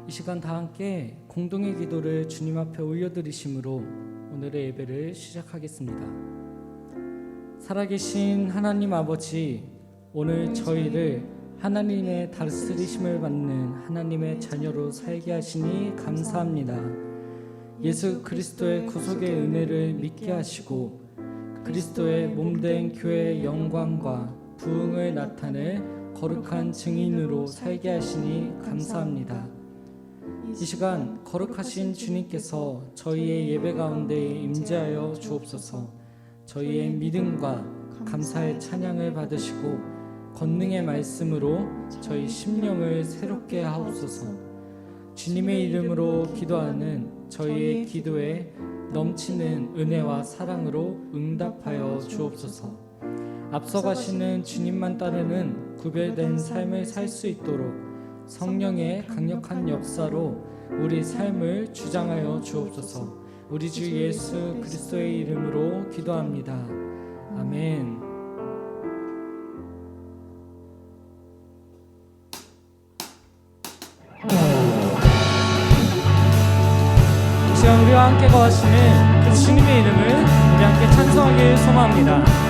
이 시간 다 함께 공동의 기도를 주님 앞에 올려드리심으로 오늘의 예배를 시작하겠습니다. 살아계신 하나님 아버지, 오늘 저희를 하나님의 다스리심을 받는 하나님의 자녀로 살게 하시니 감사합니다. 예수 그리스도의 구속의 은혜를 믿게 하시고 그리스도의 몸된 교회의 영광과 부흥을 나타낼 거룩한 증인으로 살게 하시니 감사합니다. 이 시간 거룩하신 주님께서 저희의 예배 가운데 임재하여 주옵소서. 저희의 믿음과 감사의 찬양을 받으시고 권능의 말씀으로 저희 심령을 새롭게 하옵소서. 주님의 이름으로 기도하는 저희의 기도에 넘치는 은혜와 사랑으로 응답하여 주옵소서. 앞서가시는 주님만 따르는 구별된 삶을 살 수 있도록 성령의 강력한 역사로 우리 삶을 주장하여 주옵소서. 우리 주 예수 그리스도의 이름으로 기도합니다. 아멘. 이 시간 우리와 함께 거하시는 그 주님의 이름을 우리 함께 찬송하길 소망합니다.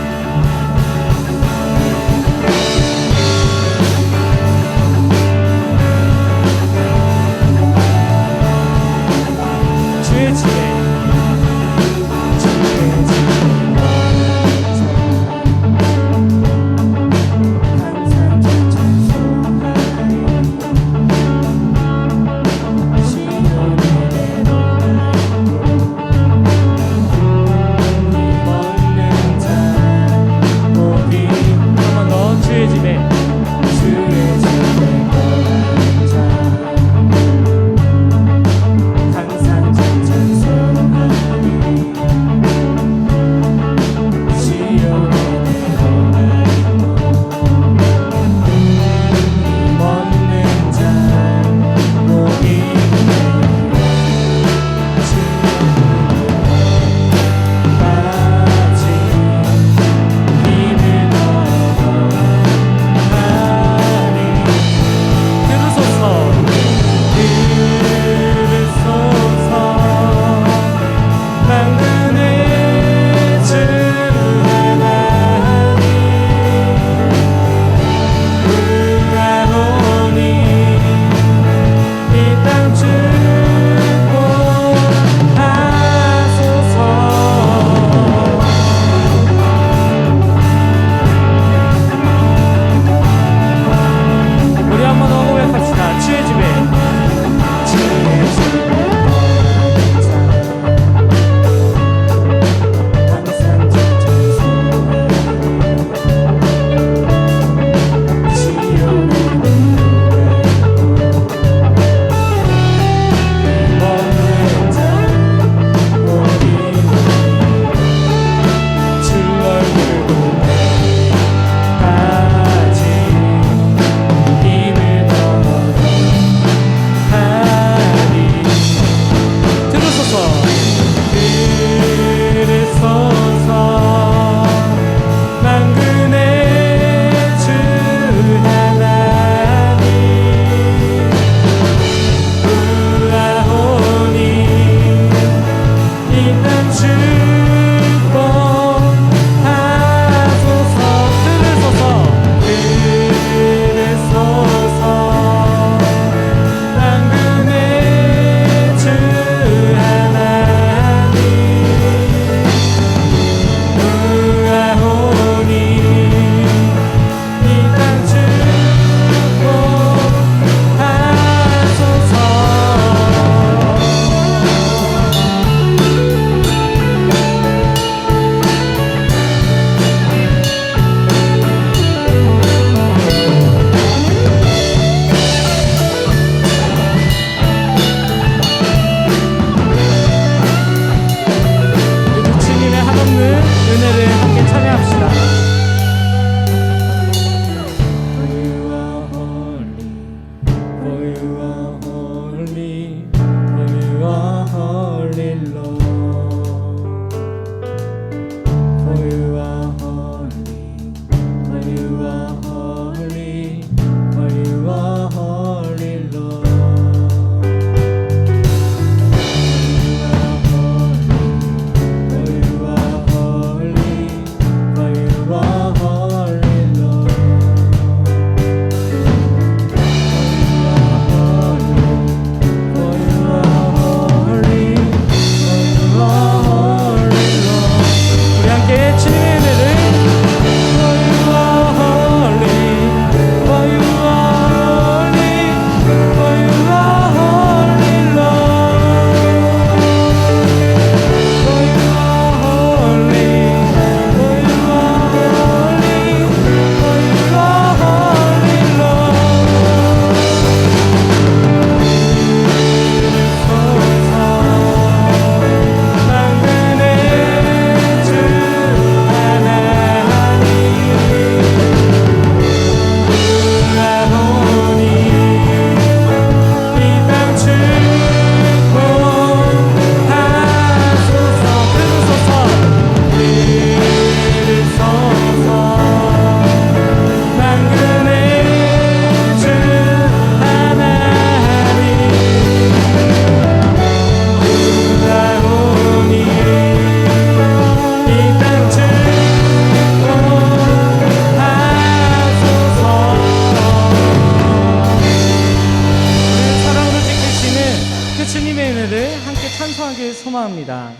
찬송하길 소망합니다.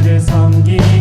주를 섬기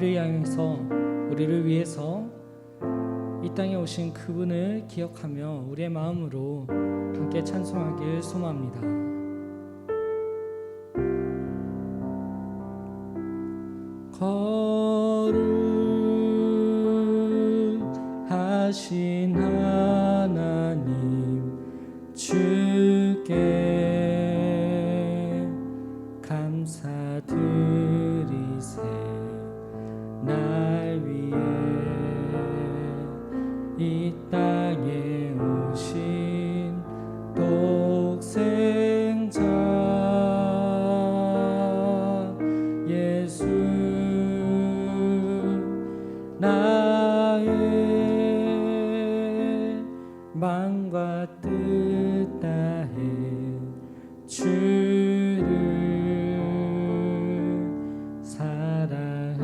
우리를 향해서 우리를 위해서 이 땅에 오신 그분을 기억하며 우리의 마음으로 함께 찬송하길 소망합니다. 거룩하신 하나님 주께 감사드리세. 날 위해 이 땅에 오신 독생자 예수, 나의 마음과 뜻 다해 주를 사랑합니다.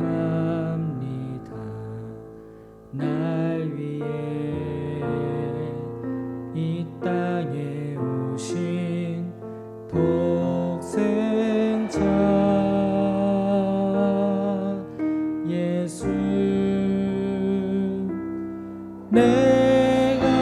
날 위해 이 땅에 오신 독생자 예수, 내가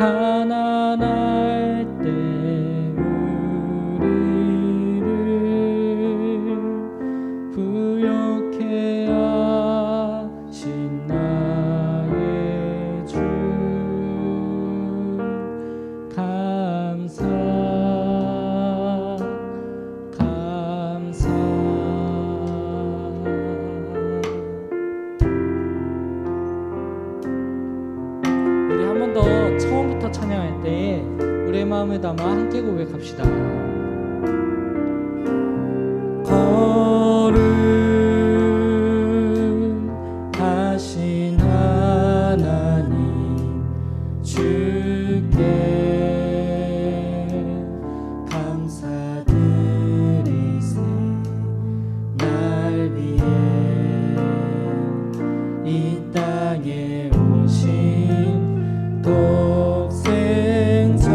가난할 때 우리를 부욕해 하신 나의 주 감사 감사. 우리 한 번 더 처음부터 찬양할 때 우리의 마음을 담아 함께 고백합시다. 거룩하신 하나님 주께 감사드리세. 날 위해 이 땅에 오신 독생자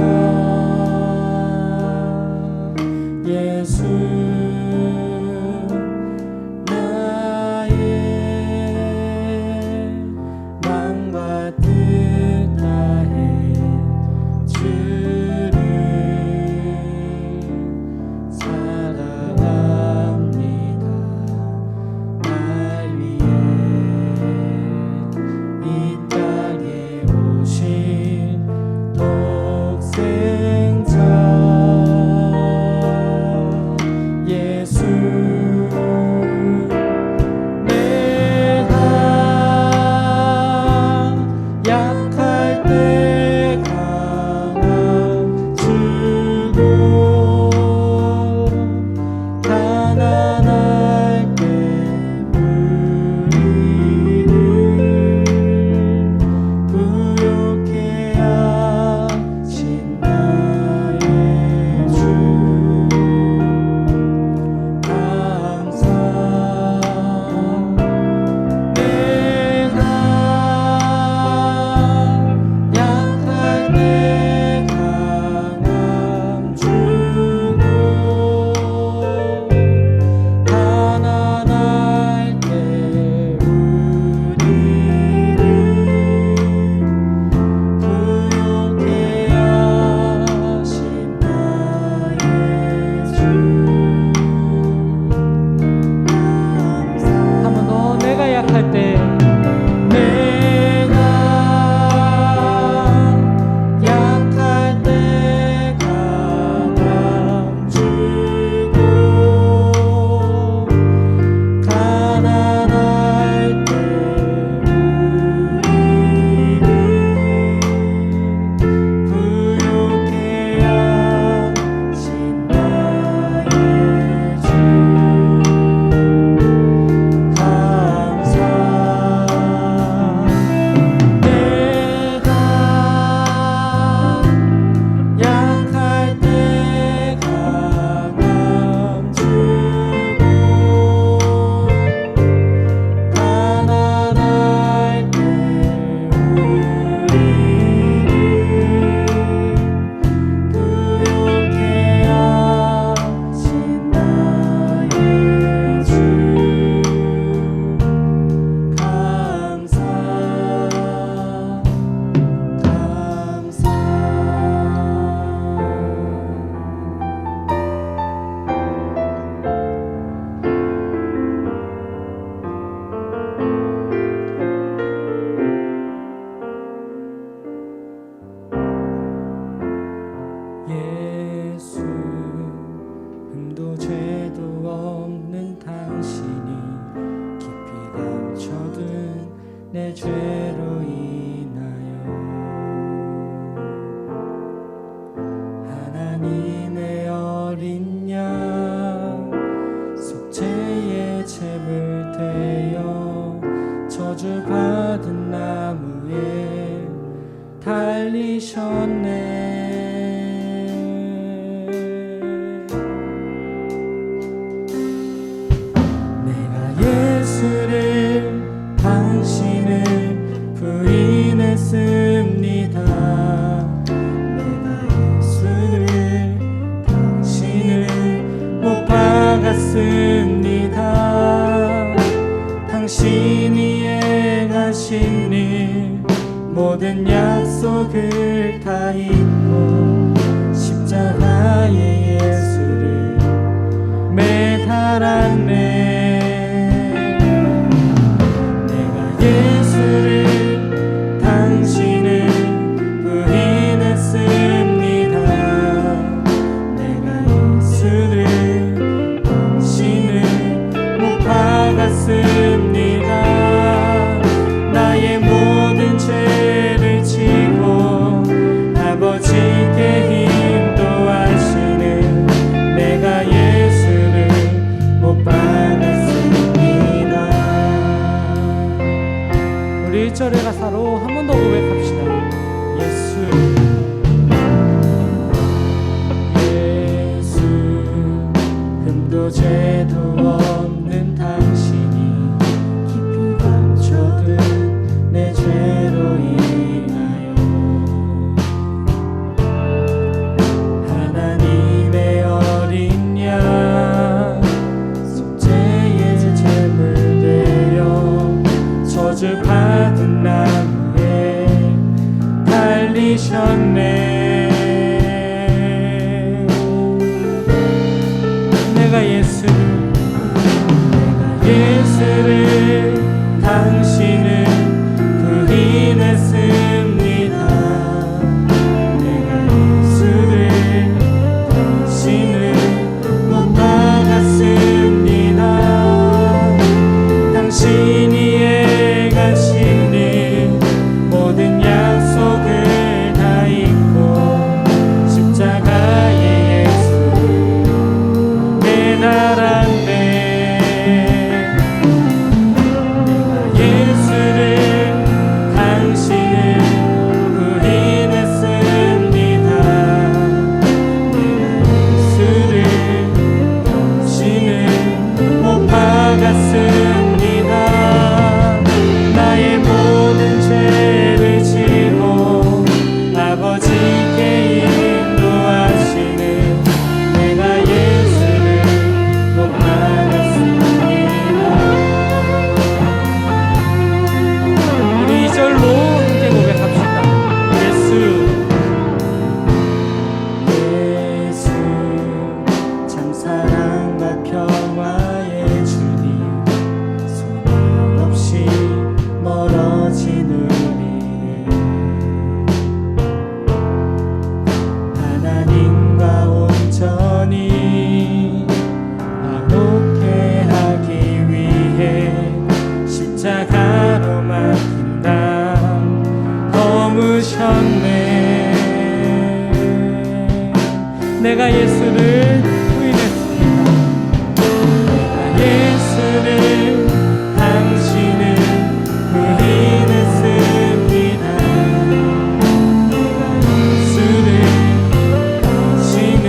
예수 나의 마음과 뜻 다해 주를 사랑합니다. 날 위해 이 땅에 오신 독생자 예수 내가 약할 때 강함 주고 가난할 때 우리를 부욕해 하신 나의 주 감사. 내가 약할 때 강함 주고 가난할 때 우리를 부욕해 하신 나의 주 한 번 더. 내가 약할 때 내가 약할 때 강함 주고 가난할 때 우리를 부욕해 하신 나의 주 감사. 내가 약할 때 강함 주고 가난할 때 우리를 부욕해 하신 나의 주 감사 감사. 예수 흠도 죄도 없는 당신이 깊이 감춰둔 내 죄로 인하여 하나님의 어린 양 속죄의 제물 되어 저주받은 나무에 달리셨네. 내가 예수를 당신을 부인했습니다. 내가 예수를 당신을 못 박았습니다. 당신이 행하신 일 모든 약속을 약속을 다 잊고 십자가에 예수를 매달았네. 내가 예수를 당신을 부인했습니다. 내가 예수를 당신을 못 박았습니다. 나의 모든 죄를 지고 아버지께 인도하시는 내가 예수를 못 박았습니다. 우리 1절의 가사로 한 번 더 고백합시다. 예수 예수 흠도 죄도 없는 당신이 깊이 감춰둔 내 죄로 인하여 하나님의 어린 양 속죄의 제물 되어 저주받은 나무에 달리셨네. 내가 예수를 당신을 부인했습니다. 내가 예수를 당신을 못 박았습니다. 당신이 행하신 일 모든 약속을 다 잊고 십자가에 예수를 매달았네. 십자가로 막힌 담 넘으셨네. 내가 예수를 부인했습니다. 내가 예수를 당신을 부인했습니다. 내가 예수를 당신을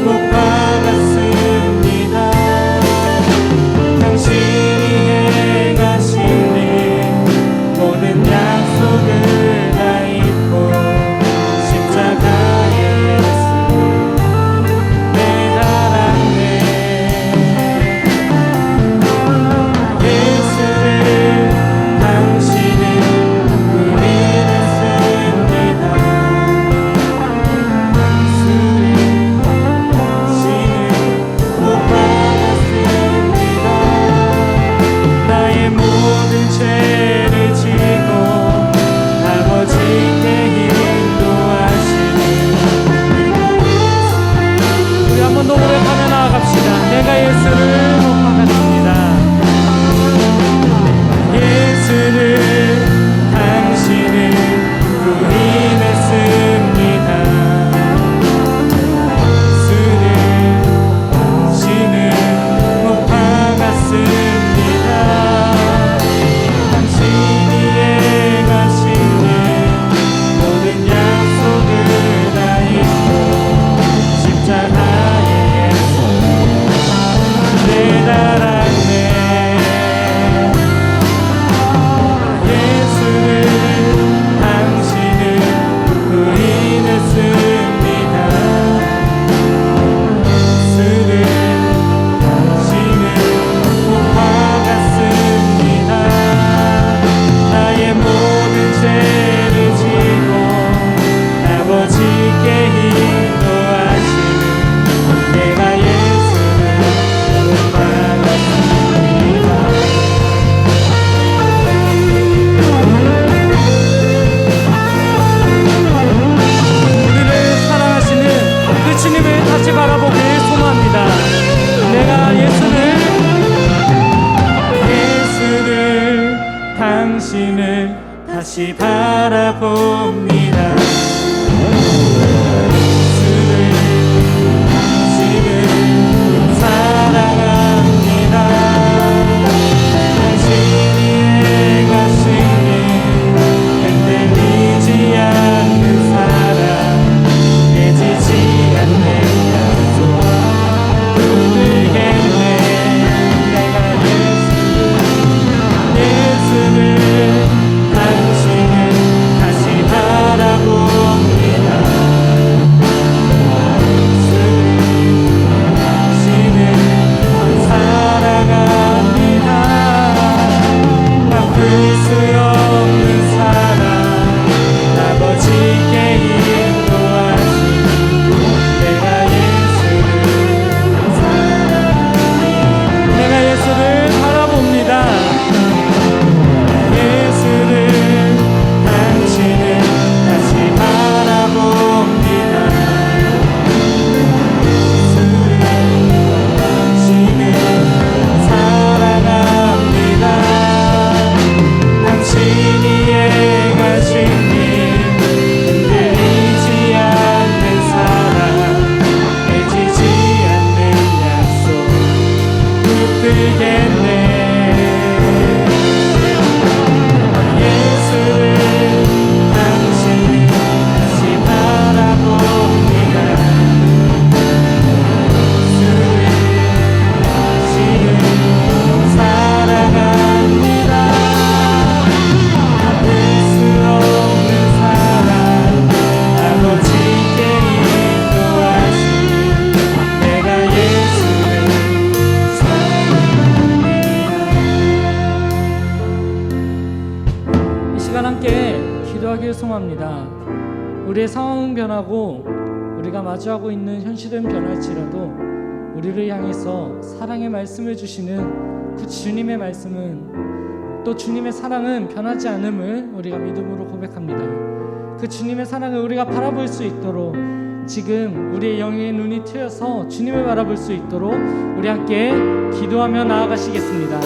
못 박았습니다. 당신이 모든 약속을 다 잊고 십자가에 예수를 다시 바라봅니다. 지금 사랑합니다. 당신이 행하신 일 흔들리지 않는 사랑, 깨지지 않는 약속 붙들겠네. 내가 예수를 당신을 다시 바라봅니다. 당신을 사랑합니다. 바꿀 수 없는 사랑, 아버지께 인도하시니 내가 예수를 사랑합니다. 내가 예수를 바라봅니다. 예수를 당신을 다시 바라봅니다. 당신을 사랑합니다. 당신이 행하신 일 흔들리지 않는 사랑, 깨지지 않는 약속 붙들겠네. 예수를 당신을 다시 바라봅니다. 당신을 사랑합니다. 바꿀 수 없는 사랑, 아버지께 인도하시니 내가 예수를 사랑합니다. 이 시간 함께 기도하길 소망합니다. 우리의 상황은 변하고 우리가 마주하고 있는 현실은 변할지라도 우리를 향해서 사랑의 말씀을 주시는 그 주님의 말씀은, 또 주님의 사랑은 변하지 않음을 우리가 믿음으로 고백합니다. 그 주님의 사랑을 우리가 바라볼 수 있도록 지금 우리의 영의 눈이 트여서 주님을 바라볼 수 있도록 우리 함께 기도하며 나아가시겠습니다.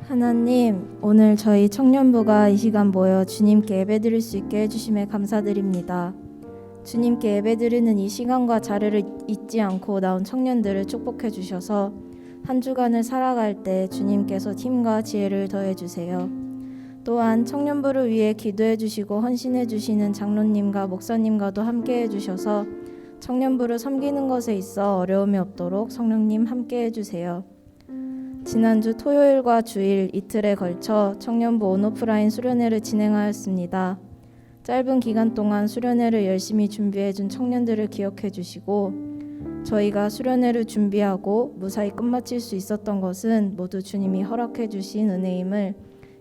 하나님, 오늘 저희 청년부가 이 시간 모여 주님께 예배드릴 수 있게 해주심에 감사드립니다. 주님께 예배드리는 이 시간과 자리를 잊지 않고 나온 청년들을 축복해 주셔서 한 주간을 살아갈 때 주님께서 힘과 지혜를 더해 주세요. 또한 청년부를 위해 기도해 주시고 헌신해 주시는 장로님과 목사님과도 함께 해 주셔서 청년부를 섬기는 것에 있어 어려움이 없도록 성령님 함께 해 주세요. 지난주 토요일과 주일 이틀에 걸쳐 청년부 온오프라인 수련회를 진행하였습니다. 짧은 기간 동안 수련회를 열심히 준비해준 청년들을 기억해 주시고, 저희가 수련회를 준비하고 무사히 끝마칠 수 있었던 것은 모두 주님이 허락해 주신 은혜임을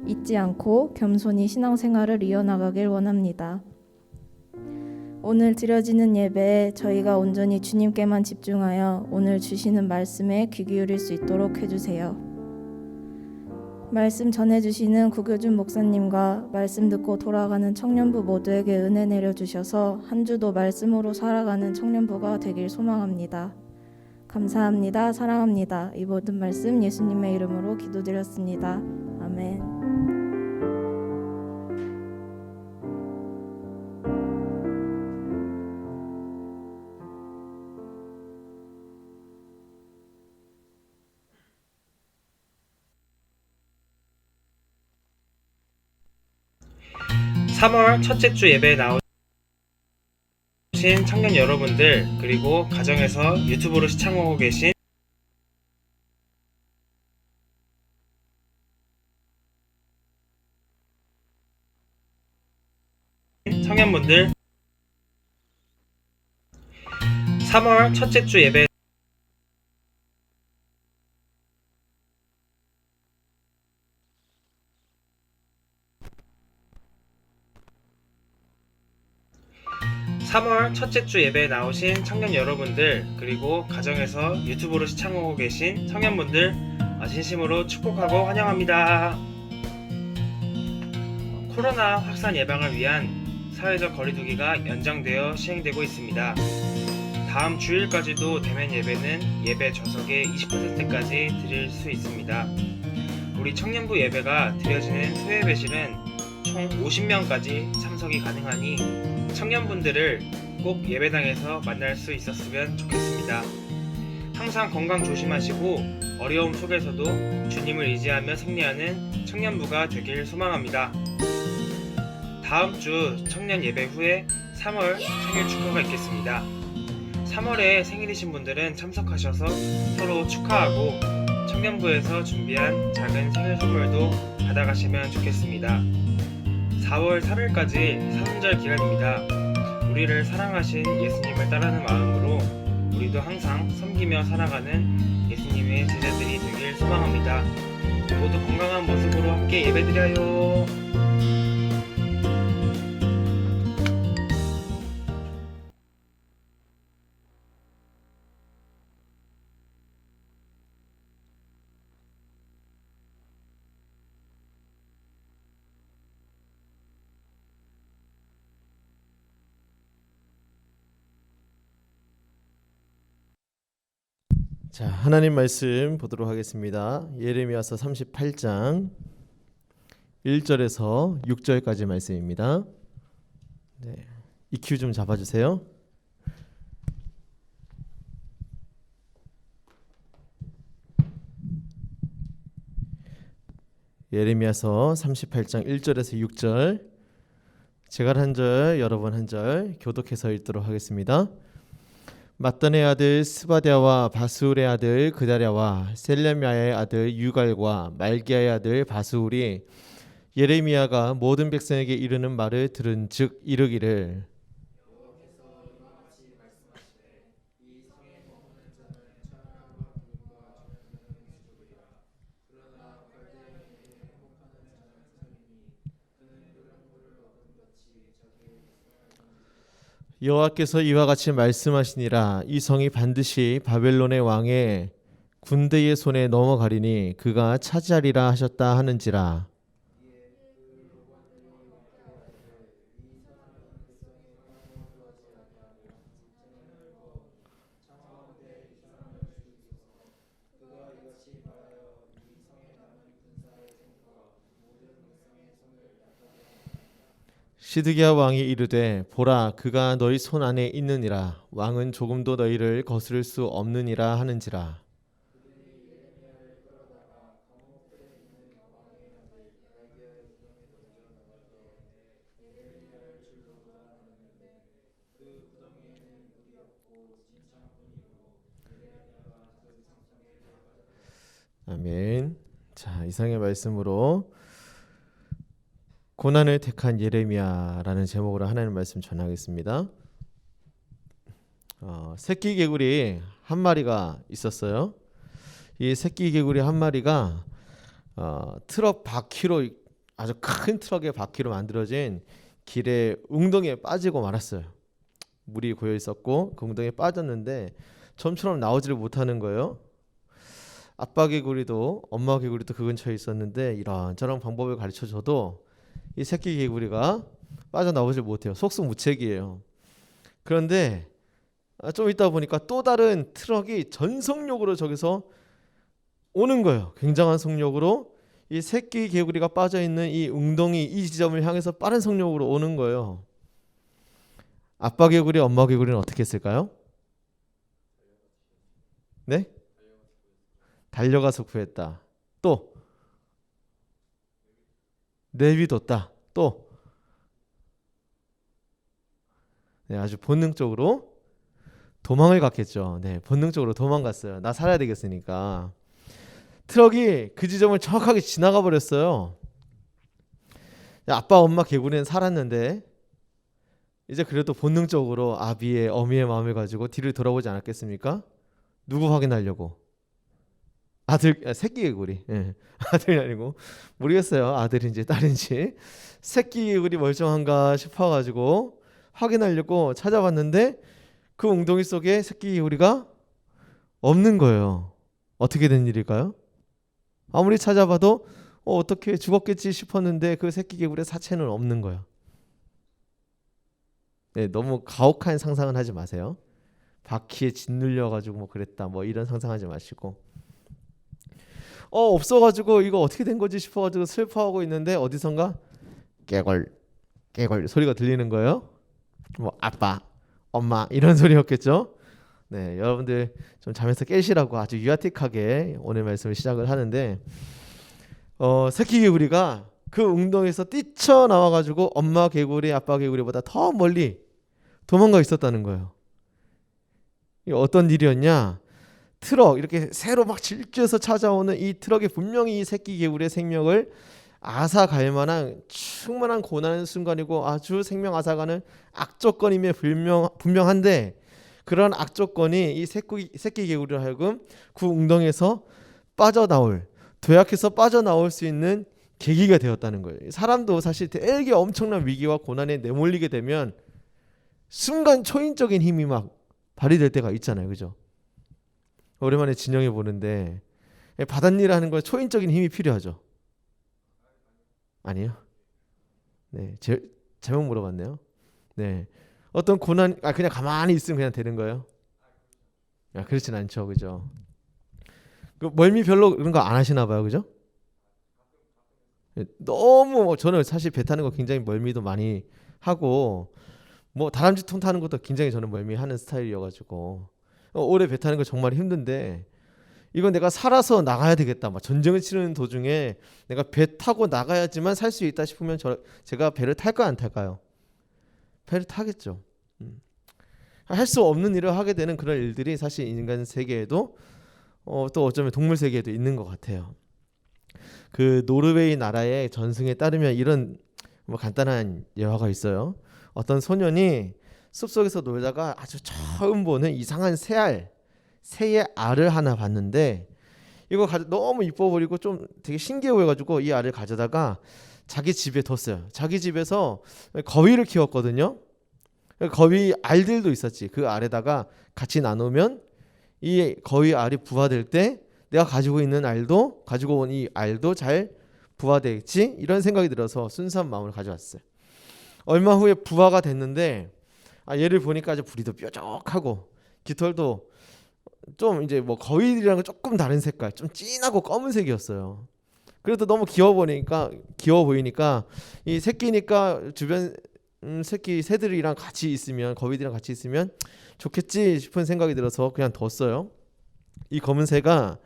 잊지 않고 겸손히 신앙생활을 이어나가길 원합니다. 오늘 드려지는 예배에 저희가 온전히 주님께만 집중하여 오늘 주시는 말씀에 귀 기울일 수 있도록 해주세요. 말씀 전해주시는 구교준 목사님과 말씀 듣고 돌아가는 청년부 모두에게 은혜 내려주셔서 한 주도 말씀으로 살아가는 청년부가 되길 소망합니다. 감사합니다. 사랑합니다. 이 모든 말씀 예수님의 이름으로 기도드렸습니다. 아멘. 3월 첫째 주 예배에 나오신 청년 여러분들, 그리고 가정에서 유튜브로 시청하고 계신 청년분들, 3월 첫째 주 예배 3월 첫째 주 예배에 나오신 청년 여러분들, 그리고 가정에서 유튜브로 시청하고 계신 청년분들, 진심으로 축복하고 환영합니다. 코로나 확산 예방을 위한 사회적 거리두기가 연장되어 시행되고 있습니다. 다음 주일까지도 대면 예배는 예배 좌석의 20%까지 드릴 수 있습니다. 우리 청년부 예배가 드려지는 소예배실은 총 50명까지 참석이 가능하니 청년분들을 꼭 예배당에서 만날 수 있었으면 좋겠습니다. 항상 건강 조심하시고 어려움 속에서도 주님을 의지하며 승리하는 청년부가 되길 소망합니다. 다음 주 청년 예배 후에 3월 생일 축하가 있겠습니다. 3월에 생일이신 분들은 참석하셔서 서로 축하하고 청년부에서 준비한 작은 생일 선물도 받아가시면 좋겠습니다. 4월 3일까지 사순절 기간입니다. 우리를 사랑하신 예수님을 따르는 마음으로 우리도 항상 섬기며 살아가는 예수님의 제자들이 되길 소망합니다. 모두 건강한 모습으로 함께 예배드려요. 자, 하나님 말씀 보도록 하겠습니다. 예레미야서 38장 1절에서 6절까지 말씀입니다. 네, EQ 좀 잡아주세요. 예레미야서 38장 1절에서 6절, 제가 한 절, 여러분 한 절 교독해서 읽도록 하겠습니다. mattan의 아들 스바랴와 바스울의 아들 그다랴와 셀레미야의 아들 유갈과 말기야의 아들 바스울이 예레미야가 모든 백성에게 이르는 말을 들은즉 이르기를, 여호와께서 이와 같이 말씀하시니라. 이 성이 반드시 바벨론의 왕의 군대의 손에 넘어가리니 그가 차지하리라 하셨다 하는지라. 시드기야 왕이 이르되 보라 그가 너희 손 안에 있느니라. 왕은 조금도 너희를 거스를 수 없느니라 하는지라. 아멘. 자, 이상의 말씀으로 고난을 택한 예레미야라는 제목으로 하나님 말씀 전하겠습니다. 새끼 개구리 한 마리가 있었어요. 이 새끼 개구리 한 마리가 트럭 바퀴로, 아주 큰 트럭의 바퀴로 만들어진 길에 웅덩이에 빠지고 말았어요. 물이 고여 있었고 그 웅덩이에 빠졌는데 좀처럼 나오지를 못하는 거예요. 아빠 개구리도 엄마 개구리도 그 근처에 있었는데 이런저런 방법을 가르쳐줘도 이 새끼 개구리가 빠져나오질 못해요. 속수무책이에요. 그런데 좀 있다 보니까 또 다른 트럭이 전속력으로 저기서 오는 거예요. 굉장한 속력으로 이 새끼 개구리가 빠져있는 이 웅덩이 이 지점을 향해서 빠른 속력으로 오는 거예요. 아빠 개구리 엄마 개구리는 어떻게 했을까요? 네? 달려가서 구했다. 또 내비뒀다. 또 네, 아주 본능적으로 도망을 갔겠죠. 네, 본능적으로 도망갔어요. 나 살아야 되겠으니까. 트럭이 그 지점을 정확하게 지나가 버렸어요. 아빠 엄마 개구리는 살았는데 이제 그래도 본능적으로 아비의 어미의 마음을 가지고 뒤를 돌아보지 않았겠습니까? 누구 확인하려고? 새끼 개구리. 예. 아들이 아니고 모르겠어요. 아들인지 딸인지. 새끼 개구리 멀쩡한가 싶어가지고 확인하려고 찾아봤는데 그 웅덩이 속에 새끼 개구리가 없는 거예요. 어떻게 된 일일까요? 아무리 찾아봐도 어떻게 죽었겠지 싶었는데 그 새끼 개구리의 사체는 없는 거예요. 네, 너무 가혹한 상상은 하지 마세요. 바퀴에 짓눌려가지고 뭐 그랬다 뭐 이런 상상하지 마시고 없어가지고 이거 어떻게 된 거지 싶어가지고 슬퍼하고 있는데 어디선가 깨걸 깨걸 소리가 들리는 거예요. 뭐 아빠 엄마 이런 소리였겠죠. 네, 여러분들 좀 잠에서 깨시라고 아주 유아틱하게 오늘 말씀을 시작을 하는데 새끼 개구리가 그 웅덩이에서 뛰쳐나와가지고 엄마 개구리 아빠 개구리보다 더 멀리 도망가 있었다는 거예요. 이게 어떤 일이었냐? 트럭 이렇게 새로 막 질주해서 찾아오는 이 트럭이 분명히 이 새끼 개구리의 생명을 앗아갈 만한 충분한 고난의 순간이고 아주 생명 앗아가는 악조건임에 분명한데 그런 악조건이 이 새끼 개구리로 하여금 그 웅덩이에서 빠져나올 도약해서 빠져나올 수 있는 계기가 되었다는 거예요. 사람도 사실 되게 엄청난 위기와 고난에 내몰리게 되면 순간 초인적인 힘이 막 발휘될 때가 있잖아요. 그죠? 오랜만에 진영해 보는데 바닷일 하는 건 초인적인 힘이 필요하죠. 아니요? 네, 제목 물어봤네요. 네, 어떤 고난 그냥 가만히 있으면 그냥 되는 거예요? 그렇진 않죠, 그죠? 그 멀미 별로 그런 거 안 하시나 봐요, 그죠? 너무 저는 사실 배 타는 거 굉장히 멀미도 많이 하고 뭐 다람쥐 통 타는 것도 굉장히 저는 멀미하는 스타일이어가지고 오래 배 타는 거 정말 힘든데 이건 내가 살아서 나가야 되겠다. 막 전쟁을 치르는 도중에 내가 배 타고 나가야지만 살 수 있다 싶으면 제가 배를 탈까 안 탈까요? 배를 타겠죠. 할 수 없는 일을 하게 되는 그런 일들이 사실 인간 세계에도 또 어쩌면 동물 세계에도 있는 것 같아요. 그 노르웨이 나라의 전승에 따르면 이런 뭐 간단한 예화가 있어요. 어떤 소년이 숲속에서 놀다가 아주 처음 보는 이상한 새의 알을 하나 봤는데 이거 너무 이뻐 보이고 좀 되게 신기해 보여가지고 이 알을 가져다가 자기 집에 뒀어요. 자기 집에서 거위를 키웠거든요. 거위 알들도 있었지. 그 알에다가 같이 나누면 이 거위 알이 부화될 때 내가 가지고 온 이 알도 잘 부화되겠지 이런 생각이 들어서 순수한 마음을 가져왔어요. 얼마 후에 부화가 됐는데 얘를 보니까 아주 부리도 뾰족하고 깃털도 좀 이제 뭐 거위들이랑은 조금 다른 색깔, 좀 진하고 검은색이었어요. 그래도 너무 귀여워 보이니까 이 새끼니까 주변 새끼 새들이랑 같이 있으면 거위들이랑 같이 있으면 좋겠지 싶은 생각이 들어서 그냥 뒀어요. 이 검은 새가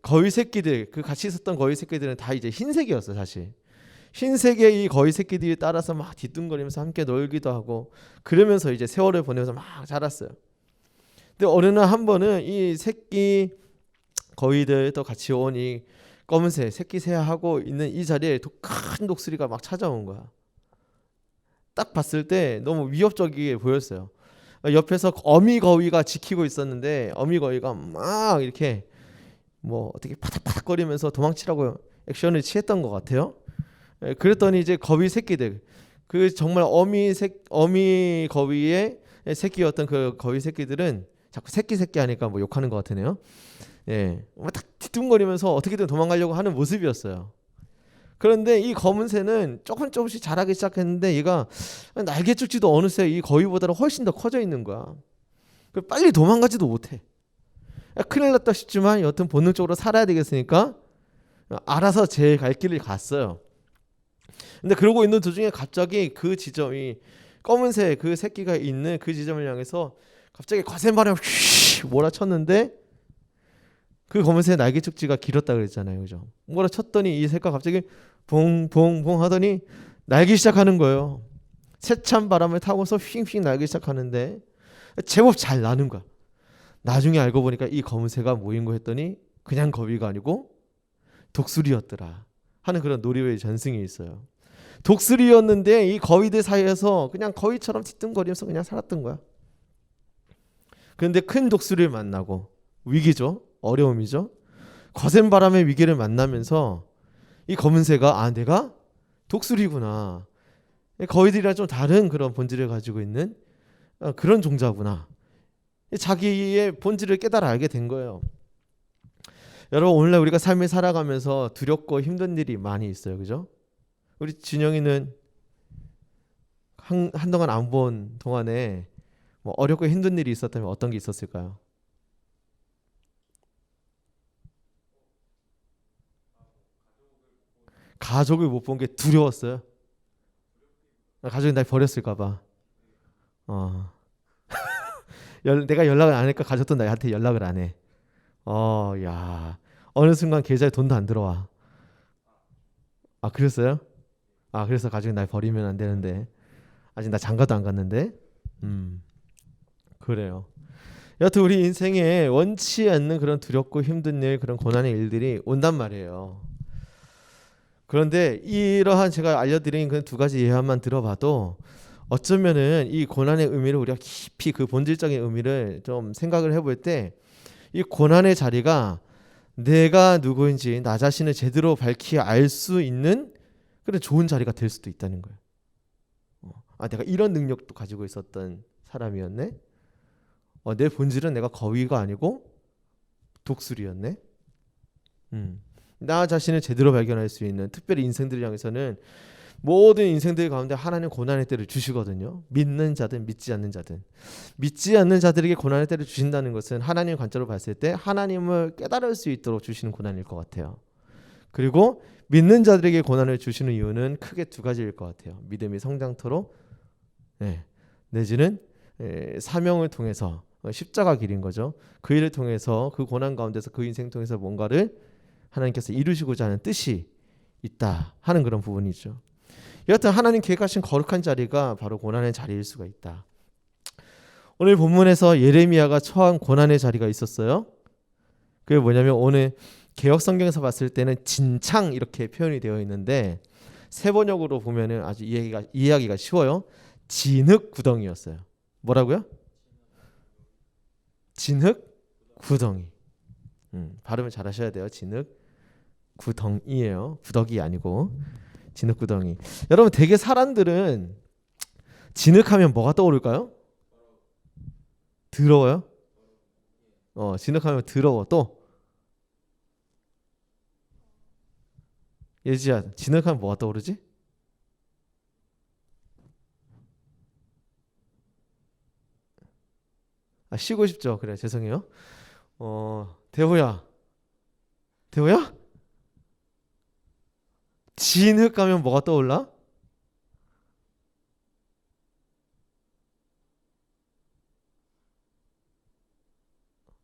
거위 새끼들 그 같이 있었던 거위 새끼들은 다 이제 흰색이었어 사실. 흰색의 이 거위 새끼들이 따라서 막 뒤뚱거리면서 함께 놀기도 하고 그러면서 이제 세월을 보내면서 막 자랐어요. 근데 어느 날 한 번은 이 새끼 거위들 또 같이 온 이 검은새 새끼 새하고 있는 이 자리에 큰 독수리가 막 찾아온 거야. 딱 봤을 때 너무 위협적이게 보였어요. 옆에서 어미 거위가 지키고 있었는데 어미 거위가 막 이렇게 뭐 어떻게 파닥파닥거리면서 도망치라고 액션을 취했던 것 같아요. 그랬더니 이제 거위 새끼들 그 정말 어미 거위의 새끼였던 그 거위 새끼들은 자꾸 새끼 하니까 뭐 욕하는 것 같으네요. 딱 뒤뚱거리면서 어떻게든 도망가려고 하는 모습이었어요. 그런데 이 검은 새는 조금씩 자라기 시작했는데 얘가 날개축지도 어느새 이 거위보다는 훨씬 더 커져 있는 거야. 빨리 도망가지도 못해. 큰일 났다 싶지만 여튼 본능적으로 살아야 되겠으니까 알아서 제 갈 길을 갔어요. 근데 그러고 있는 도중에 갑자기 그 지점이 검은새 그 새끼가 있는 그 지점을 향해서 갑자기 거센 바람이 휘 몰아쳤는데 그 검은새 날개 축지가 길었다 그랬잖아요. 그죠? 몰아쳤더니 이 새가 갑자기 봉봉봉 하더니 날기 시작하는 거예요. 세찬 바람을 타고서 휙휙 날기 시작하는데 제법 잘 나는 거야. 나중에 알고 보니까 이 검은새가 뭐인 거 했더니 그냥 거위가 아니고 독수리였더라 하는 그런 노리의 전승이 있어요. 독수리였는데 이 거위들 사이에서 그냥 거위처럼 뒷등거리면서 그냥 살았던 거야. 그런데 큰 독수리를 만나고 위기죠. 어려움이죠. 거센 바람의 위기를 만나면서 이 검은새가 아 내가 독수리구나. 거위들이랑 좀 다른 그런 본질을 가지고 있는 그런 종자구나. 자기의 본질을 깨달아 알게 된 거예요. 여러분 오늘날 우리가 삶을 살아가면서 두렵고 힘든 일이 많이 있어요. 그죠? 우리 진영이는 한동안 안 본 동안에 뭐 어렵고 힘든 일이 있었다면 어떤 게 있었을까요? 가족을 못 본 게 두려웠어요. 가족이 날 버렸을까 봐. 내가 연락을 안 하니까 가족도 나한테 연락을 안 해. 야. 어느 순간 계좌에 돈도 안 들어와. 아, 그랬어요? 아, 그래서 가족이 날 버리면 안 되는데. 아직 나 장가도 안 갔는데. 그래요. 여하튼 우리 인생에 원치 않는 그런 두렵고 힘든 일, 그런 고난의 일들이 온단 말이에요. 그런데 이러한 제가 알려드린 그 두 가지 예화만 들어봐도 어쩌면은 이 고난의 의미를 우리가 깊이 그 본질적인 의미를 좀 생각을 해볼 때 이 고난의 자리가 내가 누구인지 나 자신을 제대로 밝히 알 수 있는 그런 좋은 자리가 될 수도 있다는 거예요. 아, 내가 이런 능력도 가지고 있었던 사람이었네. 내 본질은 내가 거위가 아니고 독수리였네. 나 자신을 제대로 발견할 수 있는 특별히 인생들을 향해서는 모든 인생들 가운데 하나님 고난의 때를 주시거든요. 믿는 자든 믿지 않는 자든. 믿지 않는 자들에게 고난의 때를 주신다는 것은 하나님 관점으로 봤을 때 하나님을 깨달을 수 있도록 주시는 고난일 것 같아요. 그리고 믿는 자들에게 고난을 주시는 이유는 크게 두 가지일 것 같아요. 믿음이 성장토록 내지는 사명을 통해서 십자가 길인 거죠. 그 일을 통해서 그 고난 가운데서 그 인생 통해서 뭔가를 하나님께서 이루시고자 하는 뜻이 있다 하는 그런 부분이죠. 여하튼 하나님 계획하신 거룩한 자리가 바로 고난의 자리일 수가 있다. 오늘 본문에서 예레미야가 처한 고난의 자리가 있었어요. 그게 뭐냐면 오늘 개역 성경에서 봤을 때는 진창 이렇게 표현이 되어 있는데 세번역으로 보면은 아주 이해하기가 쉬워요. 진흙 구덩이였어요. 뭐라고요? 진흙 구덩이. 발음을 잘 하셔야 돼요. 진흙 구덩이예요. 구더기 아니고 진흙 구덩이. 여러분 되게 사람들은 진흙하면 뭐가 떠오를까요? 더러워요? 진흙하면 더러워. 또 예지야, 진흙하면 뭐가 떠오르지? 아, 쉬고 싶죠. 그래, 죄송해요. 대호야. 진흙 가면 뭐가 떠올라?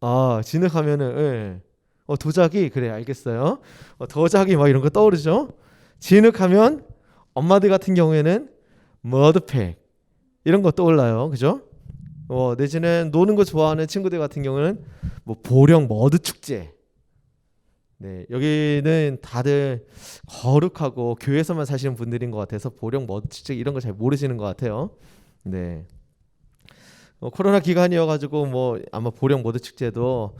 아, 진흙 하면은 도자기. 그래, 알겠어요. 도자기 막 이런 거 떠오르죠? 진흙 하면 엄마들 같은 경우에는 머드팩 이런 거 떠올라요. 그죠? 내지는 노는 거 좋아하는 친구들 같은 경우는 뭐 보령 머드 축제. 네, 여기는 다들 거룩하고 교회에서만 사시는 분들인 것 같아서 보령 머드 축제 이런 거 잘 모르시는 것 같아요. 네. 코로나 기간이어가지고 뭐 아마 보령 머드 축제도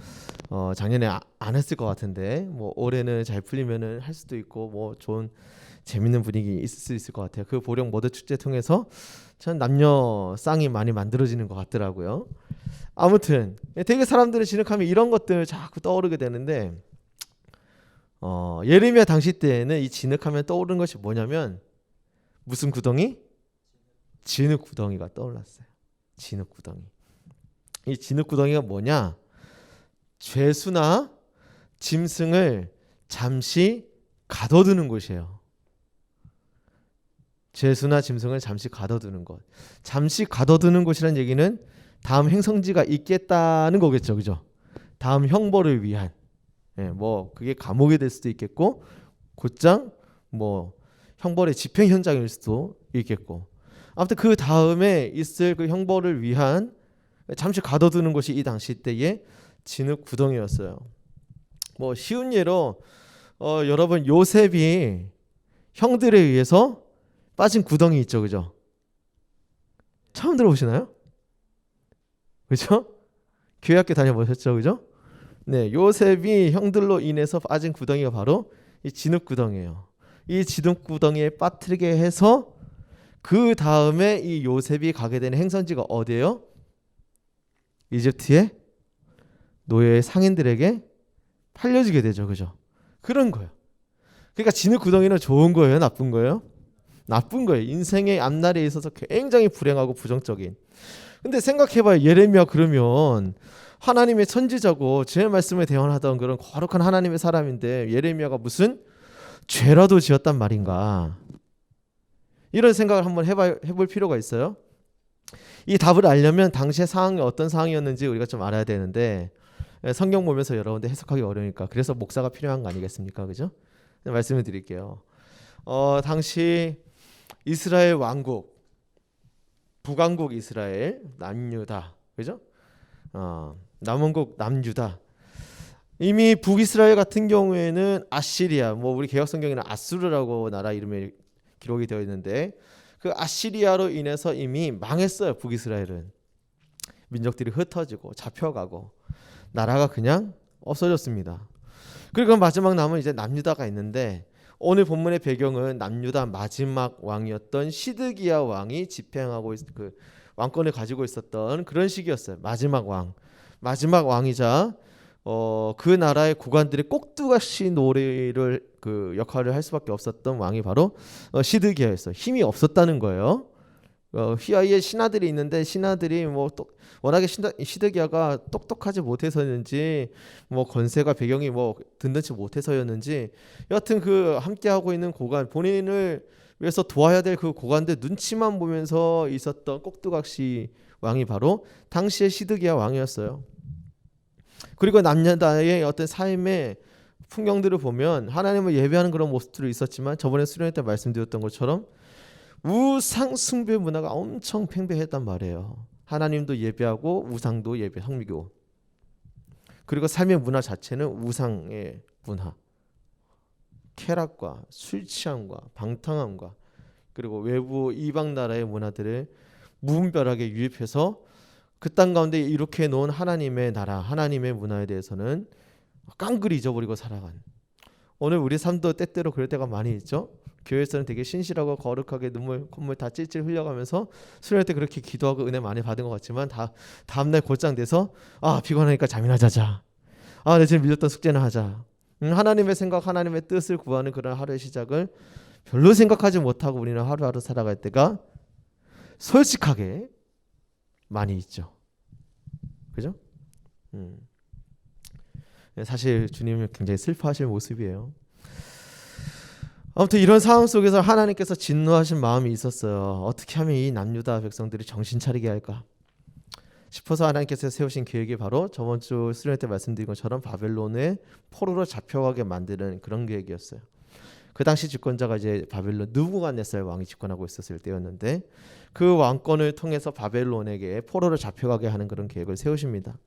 작년에 안 했을 것 같은데 뭐 올해는 잘 풀리면은 할 수도 있고 뭐 좋은 재밌는 분위기 있을 수 있을 것 같아요. 그 보령 머드 축제 통해서 참 남녀 쌍이 많이 만들어지는 것 같더라고요. 아무튼 되게 사람들은 진흙하면 이런 것들 자꾸 떠오르게 되는데 예레미야 당시 때에는 이 진흙하면 떠오르는 것이 뭐냐면 무슨 구덩이? 진흙 구덩이가 떠올랐어요. 진흙 구덩이. 이 진흙 구덩이가 뭐냐? 죄수나 짐승을 잠시 가둬두는 곳이에요. 죄수나 짐승을 잠시 가둬두는 곳. 잠시 가둬두는 곳이란 얘기는 다음 행성지가 있겠다는 거겠죠, 그죠? 다음 형벌을 위한. 뭐 그게 감옥이 될 수도 있겠고, 곧장 뭐 형벌의 집행 현장일 수도 있겠고. 아무튼 그 다음에 있을 그 형벌을 위한 잠시 가둬두는 것이 이 당시 때의 진흙 구덩이였어요. 뭐 쉬운 예로 여러분 요셉이 형들에 의해서 빠진 구덩이 있죠, 그죠? 처음 들어보시나요? 그죠? 교회학교 다녀보셨죠, 그죠? 네, 요셉이 형들로 인해서 빠진 구덩이가 바로 이 진흙 구덩이에요. 이 진흙 구덩이에 빠뜨리게 해서 그 다음에 이 요셉이 가게 되는 행선지가 어디예요? 이집트의 노예의 상인들에게 팔려지게 되죠, 그죠? 그런 거예요. 그러니까 진흙 구덩이는 좋은 거예요, 나쁜 거예요? 나쁜 거예요. 인생의 앞날에 있어서 굉장히 불행하고 부정적인. 근데 생각해봐요. 예레미야 그러면 하나님의 선지자고 주의 말씀에 대언하던 그런 거룩한 하나님의 사람인데 예레미야가 무슨 죄라도 지었단 말인가? 이런 생각을 한번 해볼 필요가 있어요. 이 답을 알려면 당시의 상황이 어떤 상황이었는지 우리가 좀 알아야 되는데 성경 보면서 여러분들 해석하기 어려우니까 그래서 목사가 필요한 거 아니겠습니까? 그죠? 말씀을 드릴게요. 당시 이스라엘 왕국, 북왕국 이스라엘, 남유다, 그죠? 남원국 남유다. 이미 북이스라엘 같은 경우에는 아시리아, 뭐 우리 개역 성경에는 아수르라고 나라 이름이 기록이 되어 있는데 그 아시리아로 인해서 이미 망했어요. 북이스라엘은 민족들이 흩어지고 잡혀가고 나라가 그냥 없어졌습니다. 그리고 마지막 남은 이제 남유다가 있는데 오늘 본문의 배경은 남유다 마지막 왕이었던 시드기야 왕이 집행하고 그 왕권을 가지고 있었던 그런 시기였어요. 마지막 왕이자 그 나라의 고관들이 꼭두각시 노래를 그 역할을 할 수밖에 없었던 왕이 바로 시드기야였어요. 힘이 없었다는 거예요. 휘하에 신하들이 있는데 신하들이 뭐 워낙에 시드기야가 똑똑하지 못해서였는지 뭐 권세가 배경이 뭐 든든치 못해서였는지 여하튼 그 함께하고 있는 고관 본인을 위해서 도와야 될 그 고관들 눈치만 보면서 있었던 꼭두각시 왕이 바로 당시의 시드기야 왕이었어요. 그리고 남유다의 어떤 삶의 풍경들을 보면 하나님을 예배하는 그런 모습들이 있었지만 저번에 수련회 때 말씀드렸던 것처럼 우상 숭배 문화가 엄청 팽배했단 말이에요. 하나님도 예배하고 우상도 예배, 성미교. 그리고 삶의 문화 자체는 우상의 문화. 쾌락과 술 취함과 방탕함과 그리고 외부 이방 나라의 문화들을 무분별하게 유입해서 그 땅 가운데 이렇게 놓은 하나님의 나라, 하나님의 문화에 대해서는 깡그리 잊어버리고 살아간. 오늘 우리 삶도 때때로 그럴 때가 많이 있죠. 교회에서는 되게 신실하고 거룩하게 콧물 다 찔찔 흘려가면서 수련회 때 그렇게 기도하고 은혜 많이 받은 것 같지만 다음날 곧장 돼서 피곤하니까 잠이나 자자. 내 지금 밀렸던 숙제나 하자. 하나님의 생각, 하나님의 뜻을 구하는 그런 하루의 시작을 별로 생각하지 못하고 우리는 하루하루 살아갈 때가 솔직하게 많이 있죠. 그죠? 사실 주님은 굉장히 슬퍼하실 모습이에요. 아무튼 이런 상황 속에서 하나님께서 진노하신 마음이 있었어요. 어떻게 하면 이 남유다 백성들이 정신 차리게 할까 싶어서 하나님께서 세우신 계획이 바로 저번 주 수련회 때 말씀드린 것처럼 바벨론의 포로로 잡혀가게 만드는 그런 계획이었어요. 그 당시 집권자가 이제 바벨론 느부갓네살 왕이 집권하고 있었을 때였는데 그 왕권을 통해서 바벨론에게 포로로 잡혀가게 하는 그런 계획을 세우십니다.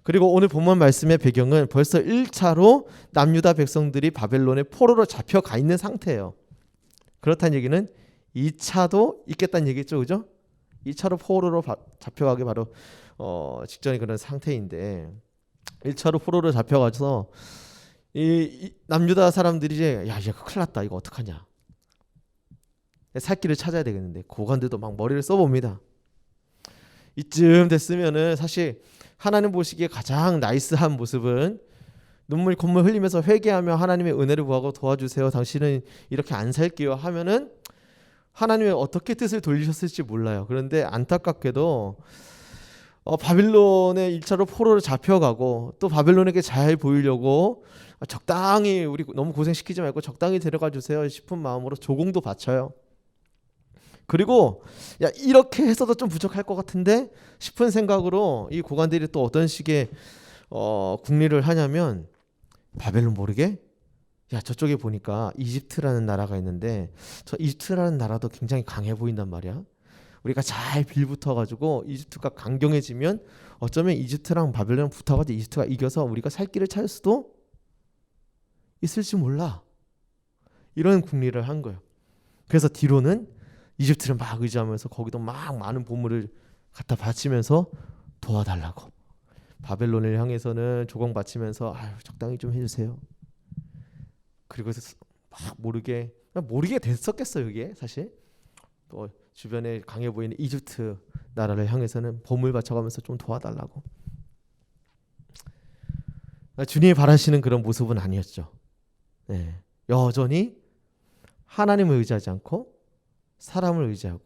그리고 오늘 본문 말씀의 배경은 벌써 1차로 남유다 백성들이 바벨론의 포로로 잡혀가 있는 상태예요. 그렇다는 얘기는 2차도 있겠다는 얘기죠, 그죠? 2차로 포로로 잡혀가기 바로 직전의 그런 상태인데 1차로 포로로 잡혀가서 이 남유다 사람들이 이제 이제 큰일 났다, 이거 어떡하냐, 살 길을 찾아야 되겠는데 고관들도 막 머리를 써봅니다. 이쯤 됐으면은 사실 하나님 보시기에 가장 나이스한 모습은 눈물 콧물 흘리면서 회개하며 하나님의 은혜를 구하고 도와주세요, 당신은 이렇게 안 살게요 하면은 하나님이 어떻게 뜻을 돌리셨을지 몰라요. 그런데 안타깝게도 바빌론의 1차로 포로를 잡혀가고 또 바빌론에게 잘 보이려고 적당히 우리 너무 고생시키지 말고 적당히 데려가 주세요 싶은 마음으로 조공도 바쳐요. 그리고 이렇게 해서도 좀 부족할 것 같은데 싶은 생각으로 이 고관들이 또 어떤 식의 궁리를 하냐면 바벨론 모르게 야, 저쪽에 보니까 이집트라는 나라가 있는데 저 이집트라는 나라도 굉장히 강해 보인단 말이야. 우리가 잘 빌붙어가지고 이집트가 강경해지면 어쩌면 이집트랑 바벨론 붙어가지고 이집트가 이겨서 우리가 살 길을 찾을 수도 있을지 몰라. 이런 궁리를 한 거예요. 그래서 뒤로는 이집트를 막 의지하면서 거기도 막 많은 보물을 갖다 바치면서 도와달라고. 바벨론을 향해서는 조공 바치면서 아유, 적당히 좀 해주세요. 그리고 막 모르게 됐었겠어요. 이게 사실 또 주변에 강해 보이는 이집트 나라를 향해서는 보물 바쳐가면서 좀 도와달라고. 주님이 바라시는 그런 모습은 아니었죠. 네. 여전히 하나님을 의지하지 않고 사람을 의지하고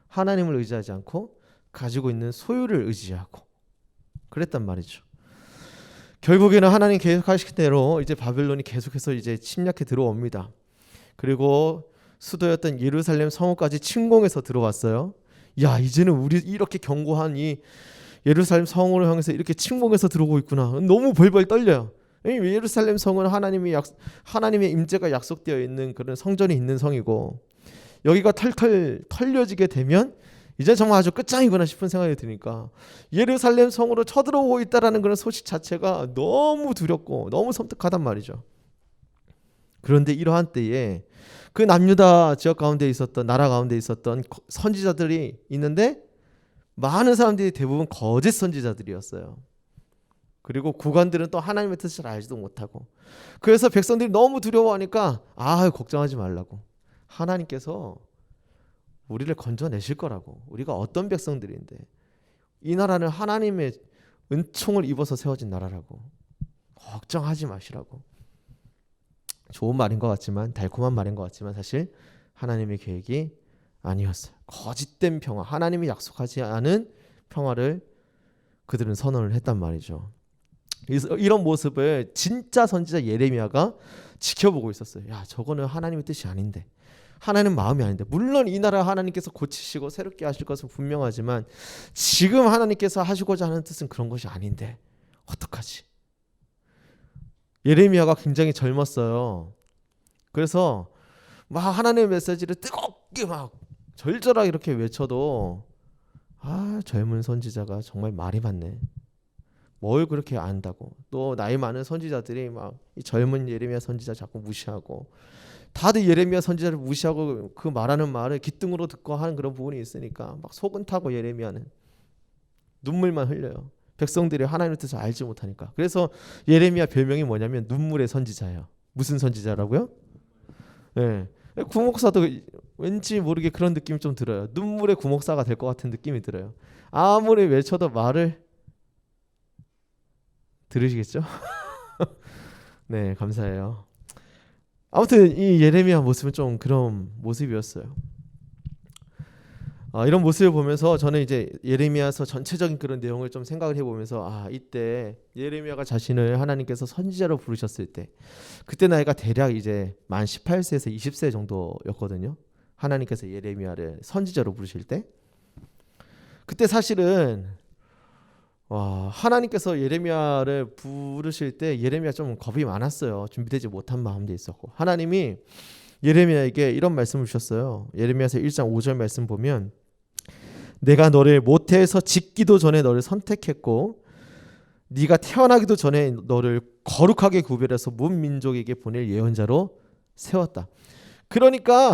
하나님을 의지하지 않고 가지고 있는 소유를 의지하고 그랬단 말이죠. 결국에는 하나님 계획하신 대로 이제 바벨론이 계속해서 이제 침략해 들어옵니다. 그리고 수도였던 예루살렘 성읍까지 침공해서 들어왔어요. 야, 이제는 우리 이렇게 견고한 이 예루살렘 성을 향해서 이렇게 침공해서 들어오고 있구나. 너무 벌벌 떨려요. 예루살렘 성은 하나님의 임재가 약속되어 있는 그런 성전이 있는 성이고 여기가 털털 털려지게 되면 이제 정말 아주 끝장이구나 싶은 생각이 드니까 예루살렘 성으로 쳐들어오고 있다라는 그런 소식 자체가 너무 두렵고 너무 섬뜩하단 말이죠. 그런데 이러한 때에 그 남유다 지역 가운데 있었던 나라 가운데 있었던 선지자들이 있는데 많은 사람들이 대부분 거짓 선지자들이었어요. 그리고 구관들은 또 하나님의 뜻을 알지도 못하고 그래서 백성들이 너무 두려워하니까 걱정하지 말라고. 하나님께서 우리를 건져내실 거라고. 우리가 어떤 백성들인데 이 나라는 하나님의 은총을 입어서 세워진 나라라고. 걱정하지 마시라고. 좋은 말인 것 같지만 달콤한 말인 것 같지만 사실 하나님의 계획이 아니었어요. 거짓된 평화, 하나님이 약속하지 않은 평화를 그들은 선언을 했단 말이죠. 이런 모습을 진짜 선지자 예레미야가 지켜보고 있었어요. 야, 저거는 하나님의 뜻이 아닌데 하나님 마음이 아닌데 물론 이 나라 하나님께서 고치시고 새롭게 하실 것은 분명하지만 지금 하나님께서 하시고자 하는 뜻은 그런 것이 아닌데 어떡하지? 예레미야가 굉장히 젊었어요. 그래서 막 하나님의 메시지를 뜨겁게 막 절절하게 이렇게 외쳐도 젊은 선지자가 정말 말이 많네. 뭘 그렇게 안다고. 또 나이 많은 선지자들이 막 이 젊은 예레미야 선지자 자꾸 무시하고 다들 예레미야 선지자를 무시하고 그 말하는 말을 귓등으로 듣고 하는 그런 부분이 있으니까 막 속은 타고 예레미야는 눈물만 흘려요. 백성들이 하나님의 뜻을 알지 못하니까. 그래서 예레미야 별명이 뭐냐면 눈물의 선지자예요. 무슨 선지자라고요? 네. 구목사도 왠지 모르게 그런 느낌이 좀 들어요. 눈물의 구목사가 될 것 같은 느낌이 들어요. 아무리 외쳐도 말을 들으시겠죠? 네, 감사해요. 아무튼 이 예레미야 모습은 좀 그런 모습이었어요. 이런 모습을 보면서 저는 이제 예레미야서 전체적인 그런 내용을 좀 생각을 해보면서 이때 예레미야가 자신을 하나님께서 선지자로 부르셨을 때 그때 나이가 대략 이제 만 18세에서 20세 정도였거든요. 하나님께서 예레미야를 선지자로 부르실 때 그때 사실은 하나님께서 예레미야를 부르실 때 예레미야 좀 겁이 많았어요. 준비되지 못한 마음도 있었고 하나님이 예레미야에게 이런 말씀을 주셨어요. 예레미야서 1장 5절 말씀 보면 내가 너를 모태에서 짓기도 전에 너를 선택했고 네가 태어나기도 전에 너를 거룩하게 구별해서 문민족에게 보낼 예언자로 세웠다. 그러니까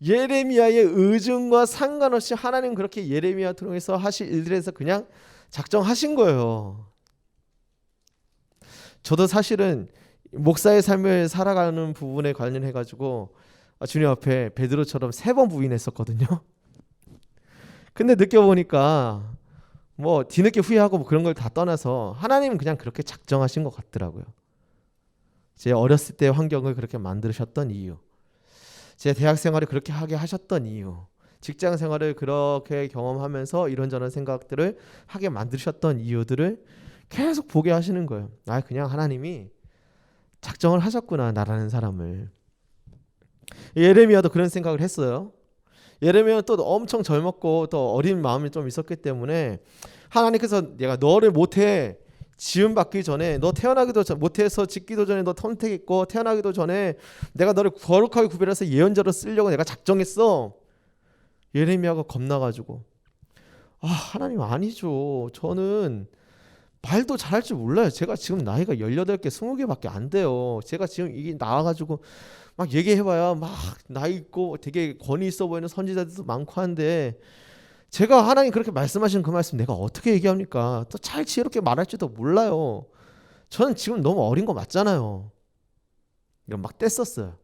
예레미야의 의중과 상관없이 하나님 그렇게 예레미야 통해서 하실 일들에서 그냥 작정하신 거예요. 저도 사실은 목사의 삶을 살아가는 부분에 관련해 가지고 주님 앞에 베드로처럼 3번 부인했었거든요. 근데 느껴보니까 뭐 뒤늦게 후회하고 뭐 그런 걸 다 떠나서 하나님은 그냥 그렇게 작정하신 것 같더라고요. 제 어렸을 때 환경을 그렇게 만드셨던 이유, 제 대학 생활을 그렇게 하게 하셨던 이유, 직장 생활을 그렇게 경험하면서 이런저런 생각들을 하게 만드셨던 이유들을 계속 보게 하시는 거예요. 그냥 하나님이 작정을 하셨구나 나라는 사람을. 예레미야도 그런 생각을 했어요. 예레미야는 또 엄청 젊었고 또 어린 마음이 좀 있었기 때문에 하나님께서 내가 너를 모태 지음 받기 전에 너 태어나기도 못해서 짓기도 전에 너 선택했고 태어나기도 전에 내가 너를 거룩하게 구별해서 예언자로 쓰려고 내가 작정했어. 예레미야가 겁나가지고 하나님 아니죠. 저는 말도 잘할 줄 몰라요. 제가 지금 나이가 18개, 20개밖에 안 돼요. 제가 지금 이게 나와가지고 막 얘기해봐야 막 나이 있고 되게 권위 있어 보이는 선지자들도 많고 한데 제가 하나님 그렇게 말씀하시는 그 말씀 내가 어떻게 얘기합니까? 또 잘 지혜롭게 말할지도 몰라요. 저는 지금 너무 어린 거 맞잖아요. 이건 막 뗐었어요.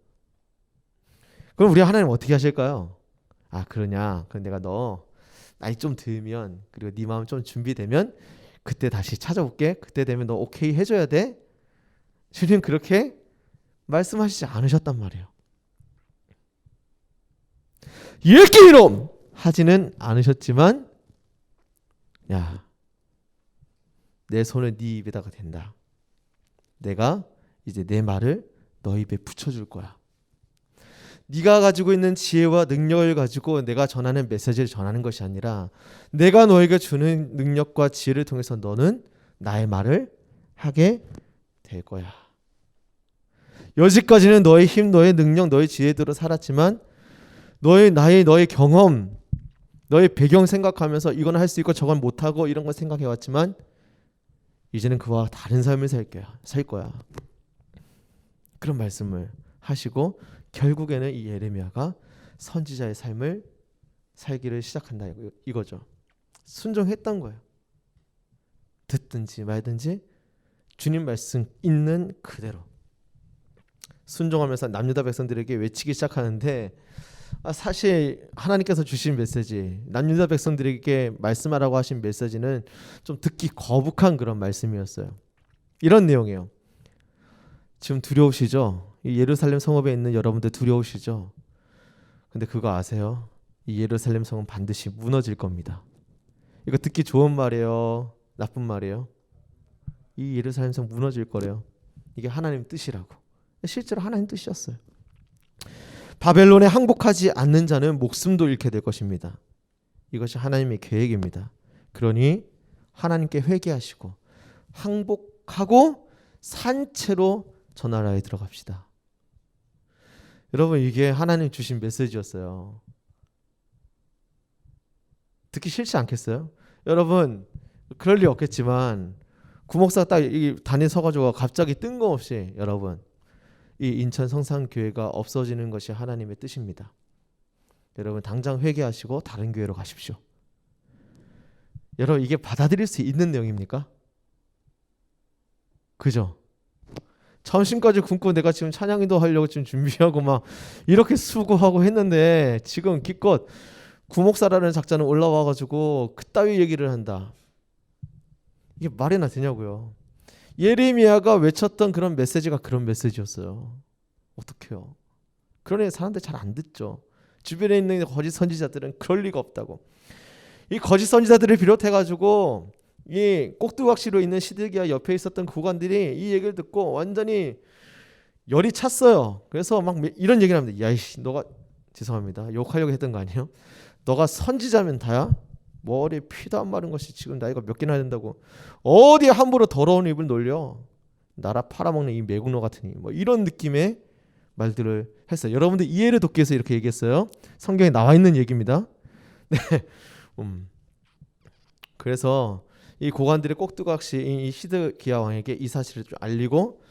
그럼 우리 하나님 어떻게 하실까요? 그러냐? 그럼 내가 너 나이 좀 들면 그리고 네 마음 좀 준비되면 그때 다시 찾아올게. 그때 되면 너 오케이 해줘야 돼. 주님 그렇게 말씀하시지 않으셨단 말이에요. 예끼 이놈 하지는 않으셨지만 야, 내 손을 네 입에다가 댄다. 내가 이제 내 말을 너 입에 붙여줄 거야. 네가 가지고 있는 지혜와 능력을 가지고 내가 전하는 메시지를 전하는 것이 아니라 내가 너에게 주는 능력과 지혜를 통해서 너는 나의 말을 하게 될 거야. 여지까지는 너의 힘, 너의 능력, 너의 지혜대로 살았지만 너의 경험, 너의 배경 생각하면서 이건 할 수 있고 저건 못하고 이런 거 생각해왔지만 이제는 그와 다른 삶을 살 거야. 그런 말씀을 하시고 결국에는 이 예레미야가 선지자의 삶을 살기를 시작한다 이거죠. 순종했던 거예요. 듣든지 말든지 주님 말씀 있는 그대로 순종하면서 남유다 백성들에게 외치기 시작하는데 사실 하나님께서 주신 메시지, 남유다 백성들에게 말씀하라고 하신 메시지는 좀 듣기 거북한 그런 말씀이었어요. 이런 내용이에요. 지금 두려우시죠? 이 예루살렘 성읍에 있는 여러분들 두려우시죠? 근데 그거 아세요? 이 예루살렘 성은 반드시 무너질 겁니다. 이거 듣기 좋은 말이에요? 나쁜 말이에요? 이 예루살렘 성 무너질 거래요. 이게 하나님 뜻이라고. 실제로 하나님 뜻이었어요. 바벨론에 항복하지 않는 자는 목숨도 잃게 될 것입니다. 이것이 하나님의 계획입니다. 그러니 하나님께 회개하시고 항복하고 산 채로 저 나라에 들어갑시다. 여러분 이게 하나님 주신 메시지였어요. 듣기 싫지 않겠어요? 여러분 그럴 리 없겠지만 구목사가 딱 이 단에 서가지고 갑자기 뜬금없이 여러분 이 인천 성산교회가 없어지는 것이 하나님의 뜻입니다. 여러분 당장 회개하시고 다른 교회로 가십시오. 여러분 이게 받아들일 수 있는 내용입니까? 그죠? 점심까지 굶고 내가 지금 찬양인도 하려고 지금 준비하고 막 이렇게 수고하고 했는데 지금 기껏 구목사라는 작자는 올라와가지고 그따위 얘기를 한다. 이게 말이나 되냐고요. 예레미야가 외쳤던 그런 메시지가 그런 메시지였어요. 어떡해요. 그러니 사람들 잘 안 듣죠. 주변에 있는 거짓 선지자들은 그럴 리가 없다고. 이 거짓 선지자들을 비롯해가지고 이 꼭두각시로 있는 시드기야 옆에 있었던 고관들이 이 얘기를 듣고 완전히 열이 찼어요. 그래서 막 이런 얘기를 합니다. 야이씨 너가 죄송합니다. 욕하려고 했던 거 아니에요? 너가 선지자면 다야? 머리에 피도 안 마른 것이 지금 나이가 몇 개나 된다고 어디 함부로 더러운 입을 놀려? 나라 팔아먹는 이 매국노 같으니 뭐 이런 느낌의 말들을 했어요. 여러분들 이해를 돕기 위해서 이렇게 얘기했어요. 성경에 나와 있는 얘기입니다. 네. 그래서 이 고관들의 꼭두각시 이 시드기야 왕에게 이 사실을 좀 알리고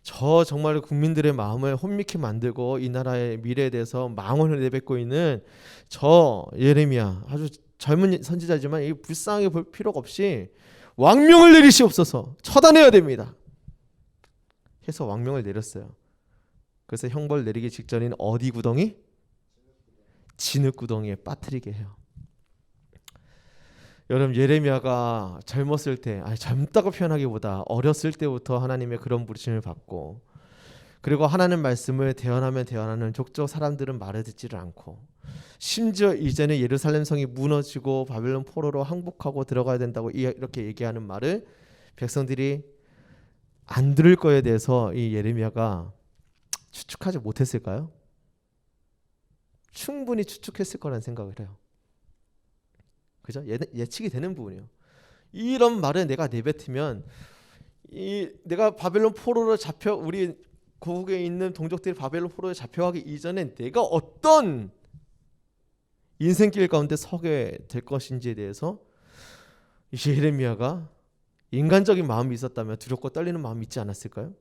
저 정말 국민들의 마음을 혼미케 만들고 이 나라의 미래에 대해서 망언을 내뱉고 있는 저 예레미야 아주 젊은 선지자지만 이 불쌍하게 볼 필요가 없이 왕명을 내리시옵소서 처단해야 됩니다. 해서 왕명을 내렸어요. 그래서 형벌 내리기 직전인 어디 구덩이? 진흙 구덩이에 빠뜨리게 해요. 여러분 예레미야가 젊었을 때 젊다고 표현하기보다 어렸을 때부터 하나님의 그런 부르심을 받고 그리고 하나님 말씀을 대언하면 대언하는 족족 사람들은 말을 듣지를 않고 심지어 이제는 예루살렘 성이 무너지고 바벨론 포로로 항복하고 들어가야 된다고 이렇게 얘기하는 말을 백성들이 안 들을 거에 대해서 이 예레미야가 추측하지 못했을까요? 충분히 추측했을 거라는 생각을 해요. 그죠? 예측이 되는 부분이에요. 이런 말을 내가 내뱉으면 내가 바벨론 포로로 잡혀 우리 고국에 있는 동족들이 바벨론 포로에 잡혀가기 이전에 내가 어떤 인생길 가운데 서게 될 것인지에 대해서 예레미야가 인간적인 마음이 있었다면 두렵고 떨리는 마음이 있지 않았을까요?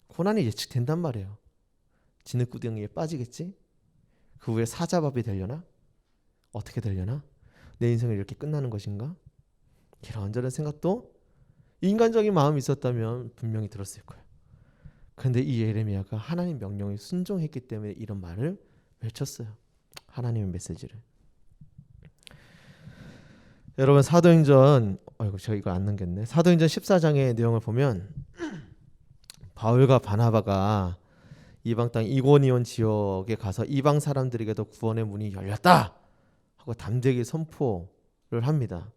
고난이 예측된단 말이에요. 진흙구덩이에 빠지겠지? 그 후에 사자밥이 되려나? 어떻게 되려나? 내 인생을 이렇게 끝나는 것인가? 이런저런 생각도 인간적인 마음이 있었다면 분명히 들었을 거예요. 그런데 이 예레미야가 하나님 명령에 순종했기 때문에 이런 말을 외쳤어요. 하나님의 메시지를. 여러분 사도행전 제가 이거 안 넘겼네. 사도행전 14장의 내용을 보면 바울과 바나바가 이방 땅 이고니온 지역에 가서 이방 사람들에게도 구원의 문이 열렸다 하고 담대하게 선포를 합니다.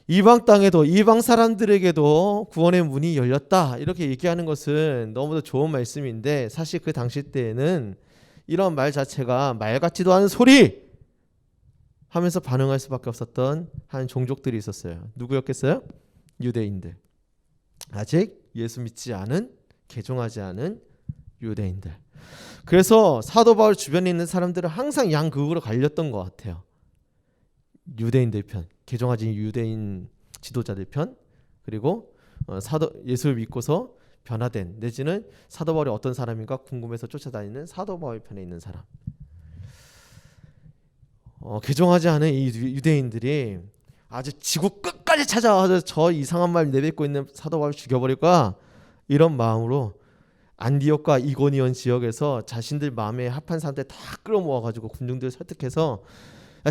이방 땅에도 이방 사람들에게도 구원의 문이 열렸다 이렇게 얘기하는 것은 너무도 좋은 말씀인데 사실 그 당시 때에는 이런 말 자체가 말 같지도 않은 소리 하면서 반응할 수밖에 없었던 한 종족들이 있었어요. 누구였겠어요? 유대인들. 아직 예수 믿지 않은 개종하지 않은 유대인들. 그래서 사도 바울 주변에 있는 사람들은 항상 양극으로 갈렸던 것 같아요. 유대인들 편, 개종하지 유대인 지도자들 편, 그리고 예수를 믿고서 변화된 내지는 사도 바울이 어떤 사람인가 궁금해서 쫓아다니는 사도 바울 편에 있는 사람. 개종하지 않은 이 유대인들이 아주 지구 끝까지 찾아와서 저 이상한 말 내뱉고 있는 사도 바울을 죽여버릴까 이런 마음으로 안디옥과 이고니온 지역에서 자신들 마음에 합한 사람들 다 끌어모아가지고 군중들을 설득해서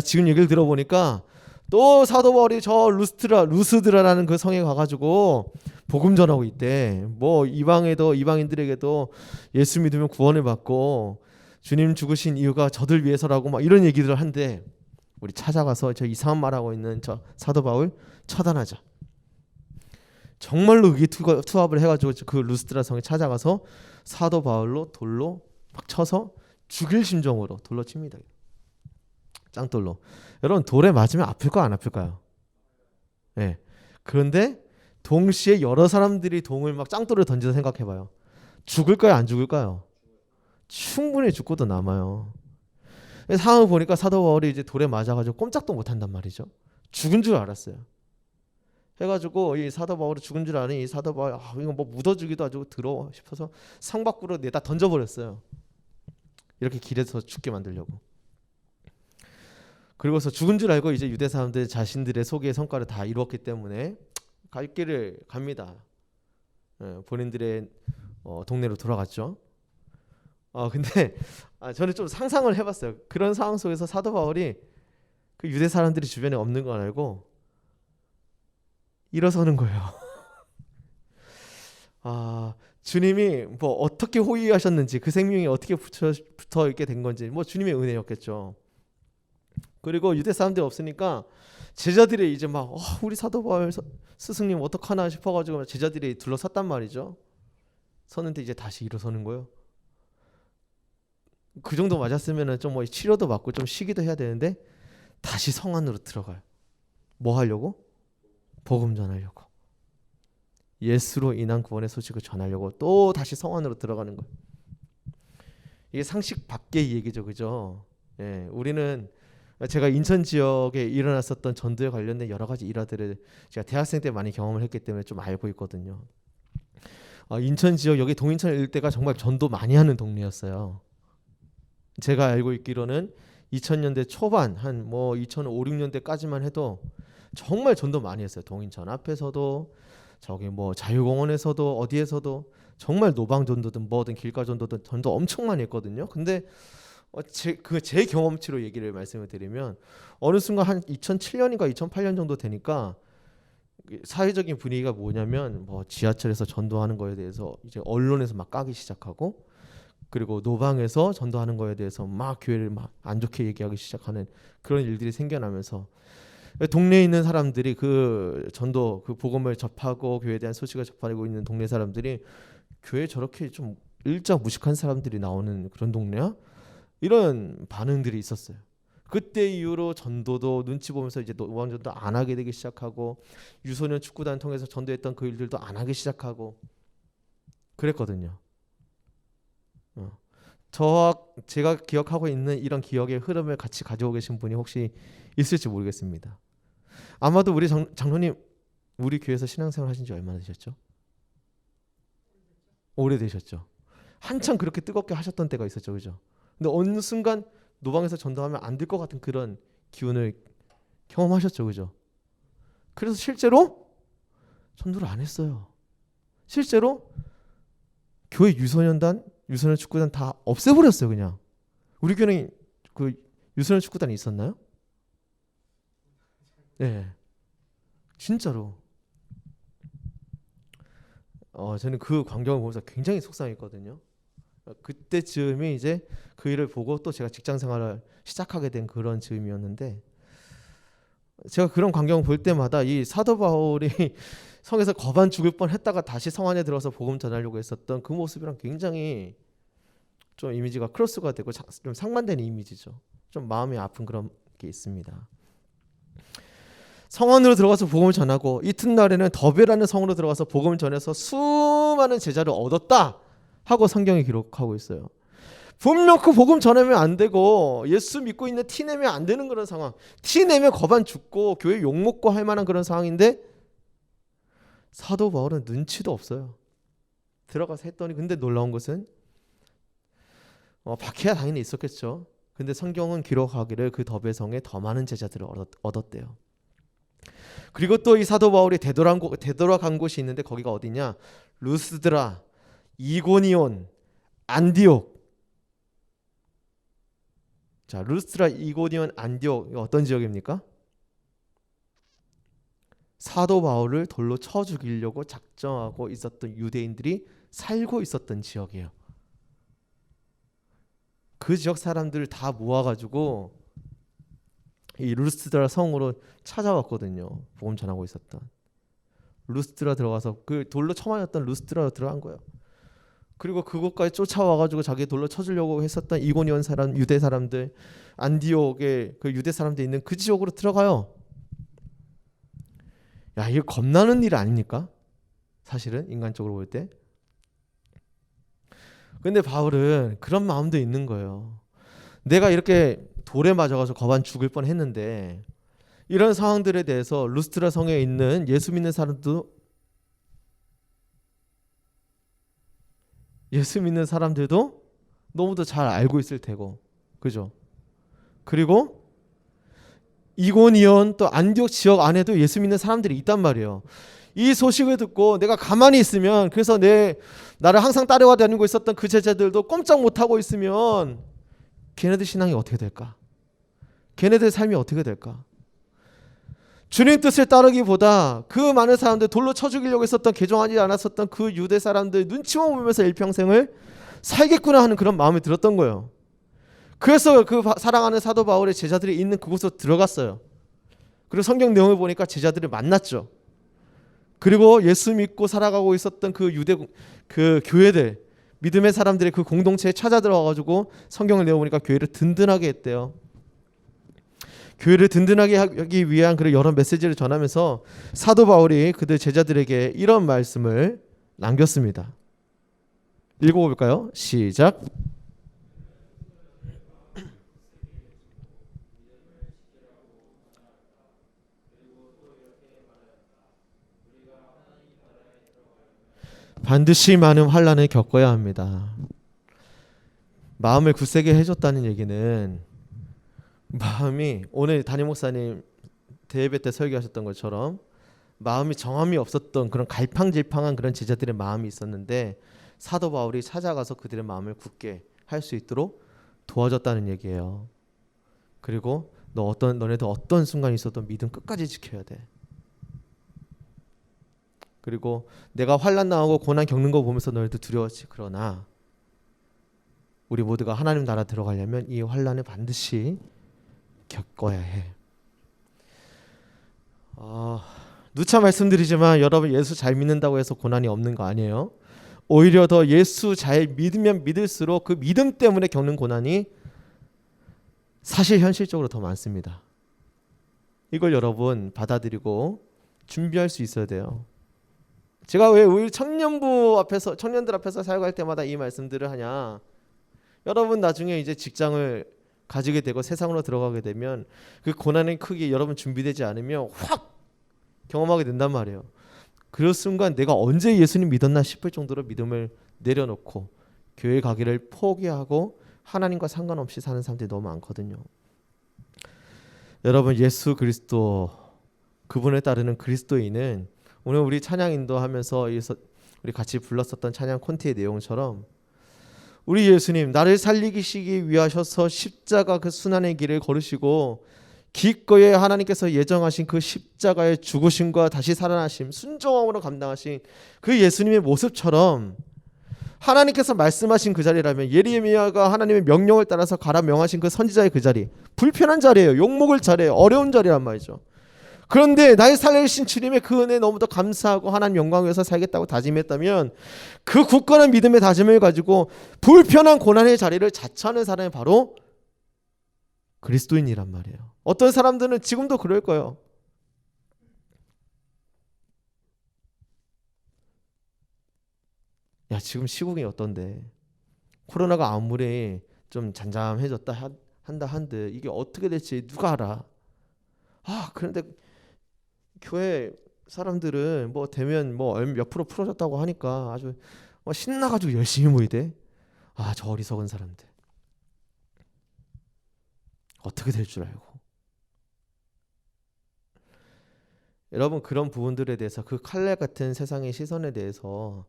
지금 얘기를 들어보니까 또 사도 바울이 저 루스드라라는 그 성에 가가지고 복음 전하고 있대. 뭐 이방인들에게도 예수 믿으면 구원을 받고 주님 죽으신 이유가 저들 위해서라고 막 이런 얘기들을 한대. 우리 찾아가서 저 이상한 말하고 있는 저 사도 바울 처단하자. 정말로 의기투합을 해가지고 그 루스드라 성에 찾아가서 사도 바울로 돌로 막 쳐서 죽일 심정으로 돌로 칩니다. 짱돌로. 여러분 돌에 맞으면 아플까 안 아플까요? 네. 그런데 동시에 여러 사람들이 동을 막 짱돌을 던져서 생각해봐요. 죽을까요 안 죽을까요? 충분히 죽고도 남아요. 상황을 보니까 사도 바울이 이제 돌에 맞아가지고 꼼짝도 못한단 말이죠. 죽은 줄 알았어요. 해가지고 이 사도 바울이 죽은 줄 아는 이 사도 바울 이거 뭐 묻어주기도 아주 더러워 싶어서 상 밖으로 내다 던져버렸어요. 이렇게 길에서 죽게 만들려고. 그리고서 죽은 줄 알고 이제 유대 사람들 자신들의 소개의 성과를 다 이루었기 때문에 갈 길을 갑니다. 본인들의 동네로 돌아갔죠. 근데 저는 좀 상상을 해봤어요. 그런 상황 속에서 사도 바울이 그 유대 사람들이 주변에 없는 걸 알고 일어서는 거예요. 주님이 뭐 어떻게 호위하셨는지 그 생명이 어떻게 붙어 있게 된 건지 뭐 주님의 은혜였겠죠. 그리고 유대 사람들이 없으니까 제자들이 이제 막 우리 사도 바울 스승님 어떡하나 싶어가지고 제자들이 둘러섰단 말이죠. 섰는데 이제 다시 일어서는 거예요. 그 정도 맞았으면은 좀 뭐 치료도 받고 좀 쉬기도 해야 되는데 다시 성 안으로 들어가요. 뭐 하려고? 복음 전하려고. 예수로 인한 구원의 소식을 전하려고 또 다시 성 안으로 들어가는 거예요. 이게 상식 밖의 얘기죠, 그죠? 예, 우리는 제가 인천 지역에 일어났었던 전도에 관련된 여러 가지 일화들을 제가 대학생 때 많이 경험을 했기 때문에 좀 알고 있거든요. 인천 지역 여기 동인천 일대가 정말 전도 많이 하는 동네였어요. 제가 알고 있기로는 2000년대 초반 한 뭐 2005, 6년대까지만 해도 정말 전도 많이 했어요. 동인천 앞에서도 저기 뭐 자유공원에서도 어디에서도 정말 노방 전도든 뭐든 길가 전도든 전도 엄청 많이 했거든요. 근데 제 경험치로 얘기를 말씀을 드리면 어느 순간 한 2007년인가 2008년 정도 되니까 사회적인 분위기가 뭐냐면 뭐 지하철에서 전도하는 거에 대해서 이제 언론에서 막 까기 시작하고 그리고 노방에서 전도하는 거에 대해서 막 교회를 막 안 좋게 얘기하기 시작하는 그런 일들이 생겨나면서 동네에 있는 사람들이 그 전도 그 복음을 접하고 교회에 대한 소식을 접하고 있는 동네 사람들이 교회 저렇게 좀 일자 무식한 사람들이 나오는 그런 동네야? 이런 반응들이 있었어요. 그때 이후로 전도도 눈치 보면서 이제 노방전도 안 하게 되기 시작하고 유소년 축구단 통해서 전도했던 그 일들도 안 하기 시작하고 그랬거든요. 제가 기억하고 있는 이런 기억의 흐름을 같이 가지고 계신 분이 혹시 있을지 모르겠습니다. 아마도 우리 장로님 우리 교회에서 신앙생활 하신 지 얼마나 되셨죠? 오래되셨죠. 한참 그렇게 뜨겁게 하셨던 때가 있었죠. 그죠? 근데 어느 순간 노방에서 전도하면 안 될 것 같은 그런 기운을 경험하셨죠. 그죠? 그래서 실제로 전도를 안 했어요. 실제로 교회 유소년단, 유소년 축구단 다 없애버렸어요. 그냥. 우리 교회는 그 유소년 축구단이 있었나요? 네. 진짜로. 저는 그 광경을 보면서 굉장히 속상했거든요. 그때쯤이 이제 그 일을 보고 또 제가 직장 생활을 시작하게 된 그런 즈음이었는데, 제가 그런 광경을 볼 때마다 이 사도 바울이 성에서 거반 죽을 뻔했다가 다시 성 안에 들어서 복음 전하려고 했었던 그 모습이랑 굉장히 좀 이미지가 크로스가 되고 좀 상반되는 이미지죠. 좀 마음이 아픈 그런 게 있습니다. 성 안으로 들어가서 복음을 전하고 이튿날에는 더베라는 성으로 들어가서 복음을 전해서 수많은 제자를 얻었다 하고 성경이 기록하고 있어요. 분명 그 복음 전하면 안 되고 예수 믿고 있는 티 내면 안 되는 그런 상황, 티 내면 거반 죽고 교회 욕먹고 할 만한 그런 상황인데 사도 바울은 눈치도 없어요. 들어가서 했더니, 근데 놀라운 것은 박해가 당연히 있었겠죠. 근데 성경은 기록하기를 그 더베성에 더 많은 제자들을 얻었대요. 그리고 또 이 사도 바울이 되돌아간 곳이 있는데 거기가 어디냐? 루스드라, 이고니온, 안디옥. 자, 루스드라, 이고니온, 안디옥, 어떤 지역입니까? 사도 바울을 돌로 쳐 죽이려고 작정하고 있었던 유대인들이 살고 있었던 지역이에요. 그 지역 사람들을 다 모아가지고 이 루스드라 성으로 찾아왔거든요. 복음 전하고 있었던 루스드라 들어가서 그 돌로 쳐맞았던 루스드라 들어간 거예요. 그리고 그곳까지 쫓아와가지고 자기 돌로 쳐주려고 했었던 이고니온 사람, 유대 사람들, 안디옥에 그 유대 사람들 있는 그 지역으로 들어가요. 야, 이거 겁나는 일 아닙니까? 사실은 인간적으로 볼 때. 근데 바울은 그런 마음도 있는 거예요. 내가 이렇게 돌에 맞아가지고 거반 죽을 뻔했는데 이런 상황들에 대해서 루스드라 성에 있는 예수 믿는 사람들도 너무도 잘 알고 있을 테고, 그죠? 그리고 이고니온 또 안디옥 지역 안에도 예수 믿는 사람들이 있단 말이에요. 이 소식을 듣고 내가 가만히 있으면, 그래서 나를 항상 따라와 다니고 있었던 그 제자들도 꼼짝 못하고 있으면 걔네들 신앙이 어떻게 될까? 걔네들 삶이 어떻게 될까? 주님 뜻을 따르기보다 그 많은 사람들, 돌로 쳐 죽이려고 했었던, 개종하지 않았었던 그 유대 사람들 눈치만 보면서 일평생을 살겠구나 하는 그런 마음이 들었던 거예요. 그래서 그 사랑하는 사도 바울의 제자들이 있는 그곳으로 들어갔어요. 그리고 성경 내용을 보니까 제자들을 만났죠. 그리고 예수 믿고 살아가고 있었던 그 유대 그 교회들, 믿음의 사람들의 그 공동체에 찾아 들어가가지고 성경을 내어보니까 교회를 든든하게 했대요. 교회를 든든하게 하기 위한 그런 여러 메시지를 전하면서 사도 바울이 그들 제자들에게 이런 말씀을 남겼습니다. 읽어볼까요? 시작. 반드시 많은 환난을 겪어야 합니다. 마음을 굳세게 해줬다는 얘기는, 마음이, 오늘 담임 목사님 대예배 때 설교하셨던 것처럼 마음이 정함이 없었던 그런 갈팡질팡한 그런 제자들의 마음이 있었는데 사도 바울이 찾아가서 그들의 마음을 굳게 할 수 있도록 도와줬다는 얘기예요. 그리고 너네도 어떤 순간이 있어도 믿음 끝까지 지켜야 돼. 그리고 내가 환난 당하고 고난 겪는 거 보면서 너희도 두려웠지. 그러나 우리 모두가 하나님 나라 들어가려면 이 환난을 반드시 겪어야 해. 누차 말씀드리지만 여러분, 예수 잘 믿는다고 해서 고난이 없는 거 아니에요. 오히려 더 예수 잘 믿으면 믿을수록 그 믿음 때문에 겪는 고난이 사실 현실적으로 더 많습니다. 이걸 여러분 받아들이고 준비할 수 있어야 돼요. 제가 왜 우리 청년들 앞에서 사역할 때마다 이 말씀들을 하냐? 여러분 나중에 이제 직장을 가지게 되고 세상으로 들어가게 되면 그 고난의 크기 여러분 준비되지 않으면 확 경험하게 된단 말이에요. 그 순간 내가 언제 예수님 믿었나 싶을 정도로 믿음을 내려놓고 교회 가기를 포기하고 하나님과 상관없이 사는 사람들이 너무 많거든요. 여러분 예수 그리스도 그분을 따르는 그리스도인은 오늘 우리 찬양 인도하면서 우리 같이 불렀었던 찬양 콘티의 내용처럼 우리 예수님 나를 살리시기 위하셔서 십자가 그 순환의 길을 걸으시고 기꺼이 하나님께서 예정하신 그 십자가의 죽으심과 다시 살아나심 순종함으로 감당하신 그 예수님의 모습처럼 하나님께서 말씀하신 그 자리라면 예레미야가 하나님의 명령을 따라서 가라 명하신 그 선지자의 그 자리 불편한 자리예요. 욕먹을 자리예요. 어려운 자리란 말이죠. 그런데 나의 살리신 주님의 그 은혜에 너무도 감사하고 하나님 영광을 위해서 살겠다고 다짐했다면 그 굳건한 믿음의 다짐을 가지고 불편한 고난의 자리를 자처하는 사람이 바로 그리스도인이란 말이에요. 어떤 사람들은 지금도 그럴 거예요. 야 지금 시국이 어떤데 코로나가 아무리 좀 잠잠해졌다 한다 한들 이게 어떻게 될지 누가 알아. 그런데 교회 사람들은 뭐 되면 뭐 몇 프로 풀어졌다고 하니까 아주 신나가지고 열심히 모이대. 저 어리석은 사람들 어떻게 될 줄 알고. 여러분 그런 부분들에 대해서 그 칼날 같은 세상의 시선에 대해서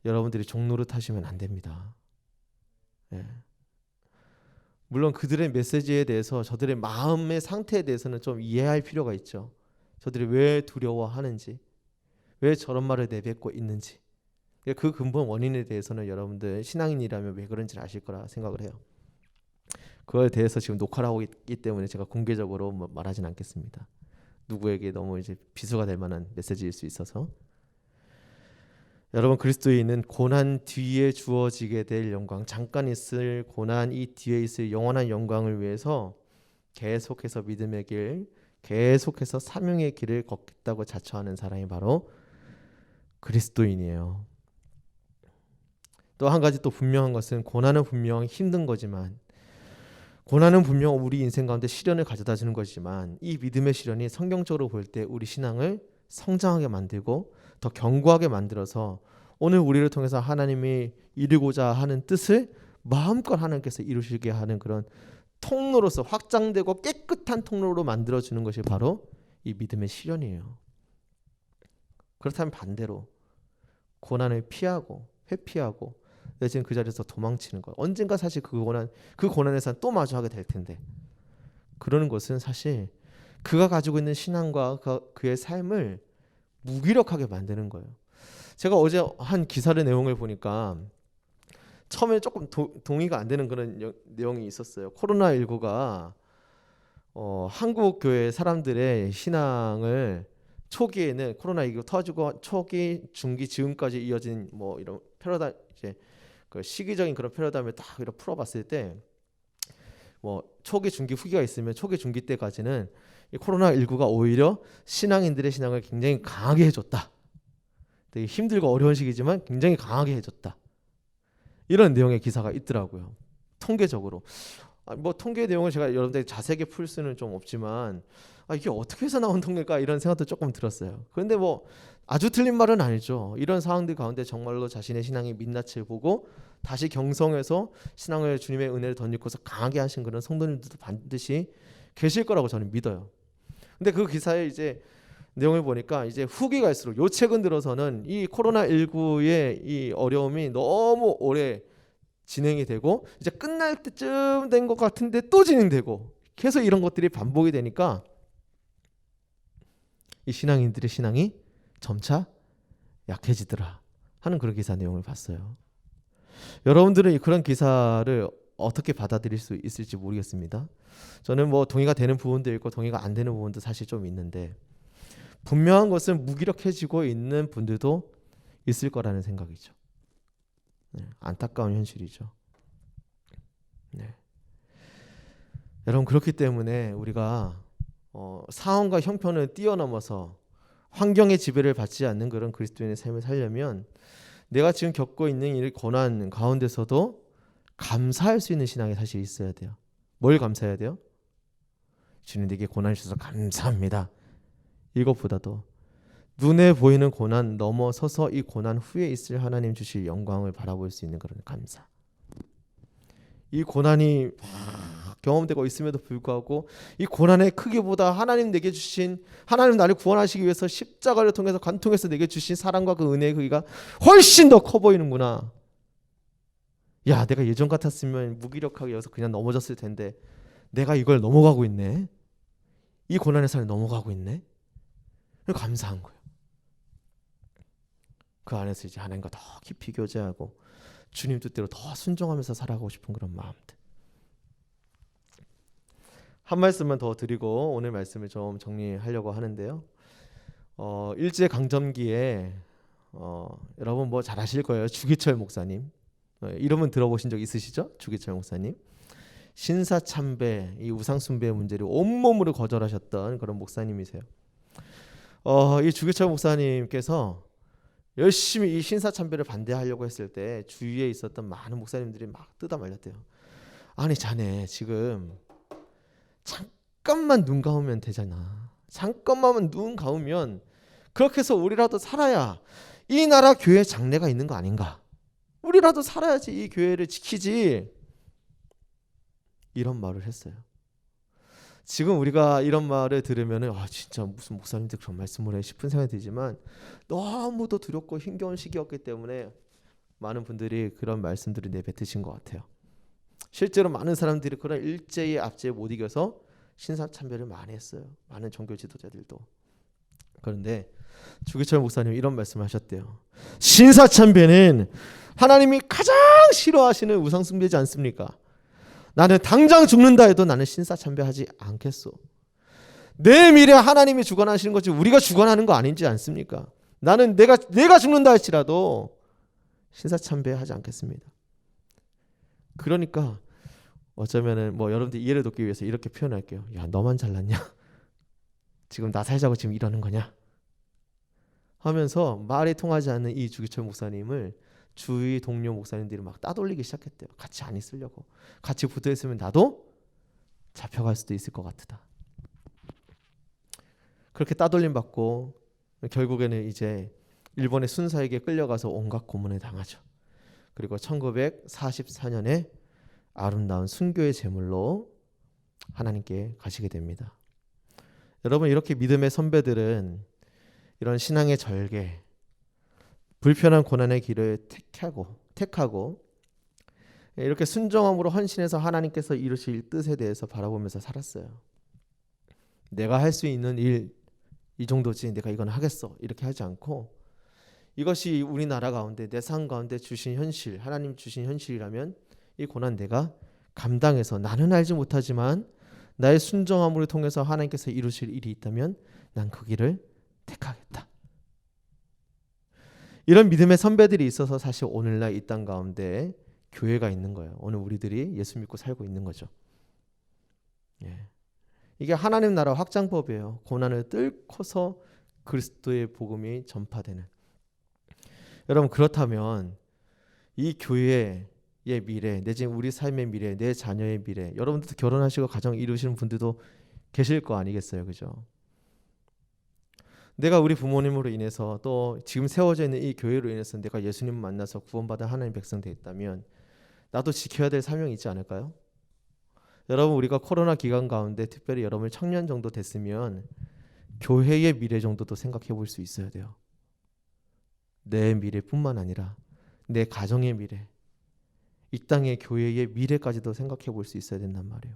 여러분들이 종노릇하시면 안 됩니다. 예. 물론 그들의 메시지에 대해서 저들의 마음의 상태에 대해서는 좀 이해할 필요가 있죠. 저들이 왜 두려워하는지, 왜 저런 말을 내뱉고 있는지, 그 근본 원인에 대해서는 여러분들 신앙인이라면 왜 그런지 아실 거라 생각을 해요. 그거에 대해서 지금 녹화를 하고 있기 때문에 제가 공개적으로 말하진 않겠습니다. 누구에게 너무 이제 비수가 될 만한 메시지일 수 있어서. 여러분 그리스도인은 고난 뒤에 주어지게 될 영광, 잠깐 있을 고난 이 뒤에 있을 영원한 영광을 위해서 계속해서 믿음의 길, 계속해서 사명의 길을 걷겠다고 자처하는 사람이 바로 그리스도인이에요. 또 한 가지 또 분명한 것은 고난은 분명 힘든 거지만 고난은 분명 우리 인생 가운데 시련을 가져다 주는 것이지만 이 믿음의 시련이 성경적으로 볼 때 우리 신앙을 성장하게 만들고 더 견고하게 만들어서 오늘 우리를 통해서 하나님이 이루고자 하는 뜻을 마음껏 하나님께서 이루시게 하는 그런 통로로서 확장되고 깨끗한 통로로 만들어주는 것이 바로 이 믿음의 시련이에요. 그렇다면 반대로 고난을 피하고 회피하고 내지는 그 자리에서 도망치는 것, 언젠가 사실 그 고난에서 또 마주하게 될 텐데 그러는 것은 사실 그가 가지고 있는 신앙과 그의 삶을 무기력하게 만드는 거예요. 제가 어제 한 기사의 내용을 보니까 처음에 조금 동의가 안 되는 그런 내용이 있었어요. 코로나19가 한국 교회 사람들의 신앙을 초기에는 코로나19 터지고 초기, 중기, 지금까지 이어진 뭐 이런 패러다임 이제 그 시기적인 그런 패러다임을 딱 이렇게 풀어봤을 때 뭐 초기, 중기, 후기가 있으면 초기, 중기 때까지는 이 코로나19가 오히려 신앙인들의 신앙을 굉장히 강하게 해줬다. 되게 힘들고 어려운 시기지만 굉장히 강하게 해줬다. 이런 내용의 기사가 있더라고요. 통계적으로. 뭐 통계 내용을 제가 여러분들 자세하게 풀 수는 좀 없지만 이게 어떻게 해서 나온 통계일까 이런 생각도 조금 들었어요. 그런데 뭐 아주 틀린 말은 아니죠. 이런 상황들 가운데 정말로 자신의 신앙이 민낯을 보고 다시 경성해서 신앙을 주님의 은혜를 덧입고서 강하게 하신 그런 성도님들도 반드시 계실 거라고 저는 믿어요. 근데 그 기사에 이제 내용을 보니까 이제 후기 갈수록 요 최근 들어서는 이 코로나19의 이 어려움이 너무 오래 진행이 되고 이제 끝날 때쯤 된 것 같은데 또 진행되고 계속 이런 것들이 반복이 되니까 이 신앙인들의 신앙이 점차 약해지더라 하는 그런 기사 내용을 봤어요. 여러분들은 그런 기사를 어떻게 받아들일 수 있을지 모르겠습니다. 저는 뭐 동의가 되는 부분도 있고 동의가 안 되는 부분도 사실 좀 있는데 분명한 것은 무기력해지고 있는 분들도 있을 거라는 생각이죠. 네, 안타까운 현실이죠. 네. 여러분 그렇기 때문에 우리가 상황과 형편을 뛰어넘어서 환경의 지배를 받지 않는 그런 그리스도인의 삶을 살려면 내가 지금 겪고 있는 이 고난 가운데서도 감사할 수 있는 신앙이 사실 있어야 돼요. 뭘 감사해야 돼요? 주님 내게 고난을 주셔서 감사합니다. 이것보다도 눈에 보이는 고난 넘어서서 이 고난 후에 있을 하나님 주실 영광을 바라볼 수 있는 그런 감사. 이 고난이 경험되고 있음에도 불구하고 이 고난의 크기보다 하나님 내게 주신, 하나님 나를 구원하시기 위해서 십자가를 통해서 관통해서 내게 주신 사랑과 그 은혜의 크기가 훨씬 더 커 보이는구나. 야, 내가 예전 같았으면 무기력하게 여기서 그냥 넘어졌을 텐데 내가 이걸 넘어가고 있네. 이 고난의 산을 넘어가고 있네. 감사한 거예요. 그 안에서 이제 하나님과 더 깊이 교제하고 주님 뜻대로 더 순종하면서 살아가고 싶은 그런 마음들. 한 말씀만 더 드리고 오늘 말씀을 좀 정리하려고 하는데요. 일제 강점기에 여러분 뭐 잘 아실 거예요. 주기철 목사님. 이름은 들어보신 적 있으시죠? 주기철 목사님. 신사참배, 이 우상숭배 문제를 온몸으로 거절하셨던 그런 목사님이세요. 이 주기철 목사님께서 열심히 이 신사참배를 반대하려고 했을 때 주위에 있었던 많은 목사님들이 막 뜯어 말렸대요. 아니 자네 지금 잠깐만 눈 감으면 되잖아. 잠깐만 눈 감으면 그렇게 해서 우리라도 살아야 이 나라 교회 장래가 있는 거 아닌가. 우리라도 살아야지 이 교회를 지키지. 이런 말을 했어요. 지금 우리가 이런 말을 들으면 진짜 무슨 목사님들 그런 말씀을 해 싶은 생각이 들지만 너무도 두렵고 힘겨운 시기였기 때문에 많은 분들이 그런 말씀들을 내뱉으신 것 같아요. 실제로 많은 사람들이 그런 일제의 압제에 못 이겨서 신사참배를 많이 했어요. 많은 종교 지도자들도. 그런데 주기철 목사님 이런 말씀을 하셨대요. 신사참배는 하나님이 가장 싫어하시는 우상숭배지 않습니까? 나는 당장 죽는다 해도 나는 신사참배하지 않겠소. 내 미래 하나님이 주관하시는 거지 우리가 주관하는 거 아니지 않습니까? 나는 내가 죽는다 할지라도 신사참배하지 않겠습니다. 그러니까 어쩌면은 뭐 여러분들 이해를 돕기 위해서 이렇게 표현할게요. 야, 너만 잘났냐? 지금 나 살자고 지금 이러는 거냐? 하면서 말이 통하지 않는 이 주기철 목사님을 주위 동료 목사님들이 막 따돌리기 시작했대요. 같이 안 있으려고. 같이 붙어 있으면 나도 잡혀갈 수도 있을 것 같다. 그렇게 따돌림 받고 결국에는 이제 일본의 순사에게 끌려가서 온갖 고문을 당하죠. 그리고 1944년에 아름다운 순교의 제물로 하나님께 가시게 됩니다. 여러분 이렇게 믿음의 선배들은 이런 신앙의 절개, 불편한 고난의 길을 택하고 이렇게 순종함으로 헌신해서 하나님께서 이루실 뜻에 대해서 바라보면서 살았어요. 내가 할 수 있는 일 이 정도지 내가 이건 하겠어 이렇게 하지 않고 이것이 우리나라 가운데 내 삶 가운데 주신 현실, 하나님 주신 현실이라면 이 고난 내가 감당해서 나는 알지 못하지만 나의 순종함을 통해서 하나님께서 이루실 일이 있다면 난 그 길을 택하겠다. 이런 믿음의 선배들이 있어서 사실 오늘날 이 땅 가운데 교회가 있는 거예요. 오늘 우리들이 예수 믿고 살고 있는 거죠. 예. 이게 하나님 나라 확장법이에요. 고난을 뚫고서 그리스도의 복음이 전파되는. 여러분 그렇다면 이 교회의 미래, 내지 우리 삶의 미래, 내 자녀의 미래, 여러분들도 결혼하시고 가정 이루시는 분들도 계실 거 아니겠어요, 그죠? 내가 우리 부모님으로 인해서 또 지금 세워져 있는 이 교회로 인해서 내가 예수님 만나서 구원받은 하나님 백성 되었다면 나도 지켜야 될 사명이 있지 않을까요? 여러분 우리가 코로나 기간 가운데 특별히 여러분 청년 정도 됐으면 교회의 미래 정도도 생각해 볼 수 있어야 돼요. 내 미래뿐만 아니라 내 가정의 미래, 이 땅의 교회의 미래까지도 생각해 볼 수 있어야 된단 말이에요.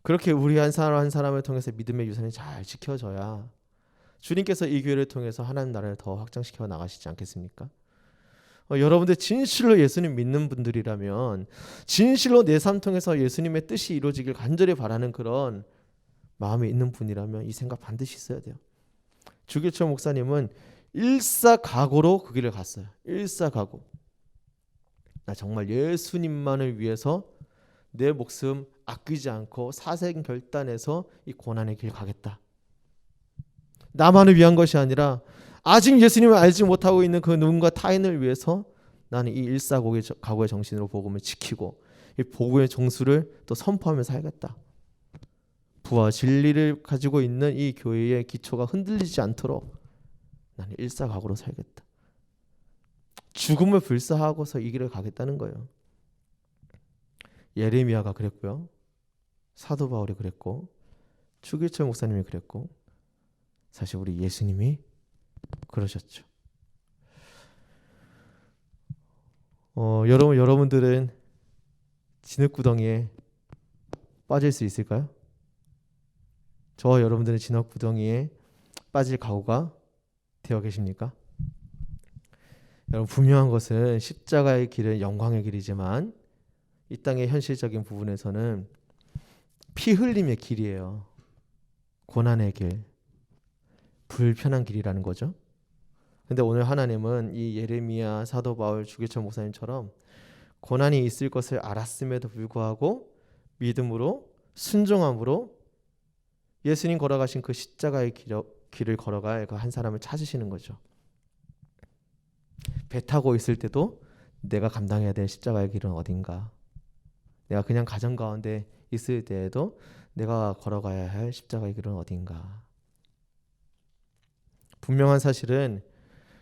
그렇게 우리 한 사람 한 사람을 통해서 믿음의 유산이 잘 지켜져야 주님께서 이 교회를 통해서 하나님 나라를 더 확장시켜 나가시지 않겠습니까? 여러분들 진실로 예수님 믿는 분들이라면 진실로 내 삶 통해서 예수님의 뜻이 이루어지길 간절히 바라는 그런 마음이 있는 분이라면 이 생각 반드시 있어야 돼요. 주기철 목사님은 일사각오로 그 길을 갔어요. 일사각오. 나 정말 예수님만을 위해서 내 목숨 아끼지 않고 사생 결단해서 이 고난의 길 가겠다. 나만을 위한 것이 아니라 아직 예수님을 알지 못하고 있는 그 누군가 타인을 위해서 나는 이 일사각오의 정신으로 복음을 지키고 이 복음의 정수를 또 선포하며 살겠다. 부와 진리를 가지고 있는 이 교회의 기초가 흔들리지 않도록 나는 일사각오로 살겠다. 죽음을 불사하고서 이 길을 가겠다는 거예요. 예레미야가 그랬고요. 사도 바울이 그랬고 추기철 목사님이 그랬고 사실 우리 예수님이 그러셨죠. 여러분들은 진흙구덩이에 빠질 수 있을까요? 저와 여러분들은 진흙구덩이에 빠질 각오가 되어 계십니까? 여러분, 분명한 것은 십자가의 길은 영광의 길이지만 이 땅의 현실적인 부분에서는 피 흘림의 길이에요. 고난의 길, 불편한 길이라는 거죠. 근데 오늘 하나님은 이 예레미야, 사도 바울, 주기철 목사님처럼 고난이 있을 것을 알았음에도 불구하고 믿음으로 순종함으로 예수님 걸어가신 그 십자가의 길을 걸어갈 그 한 사람을 찾으시는 거죠. 배 타고 있을 때도 내가 감당해야 될 십자가의 길은 어딘가, 내가 그냥 가정 가운데 있을 때에도 내가 걸어가야 할 십자가의 길은 어딘가. 분명한 사실은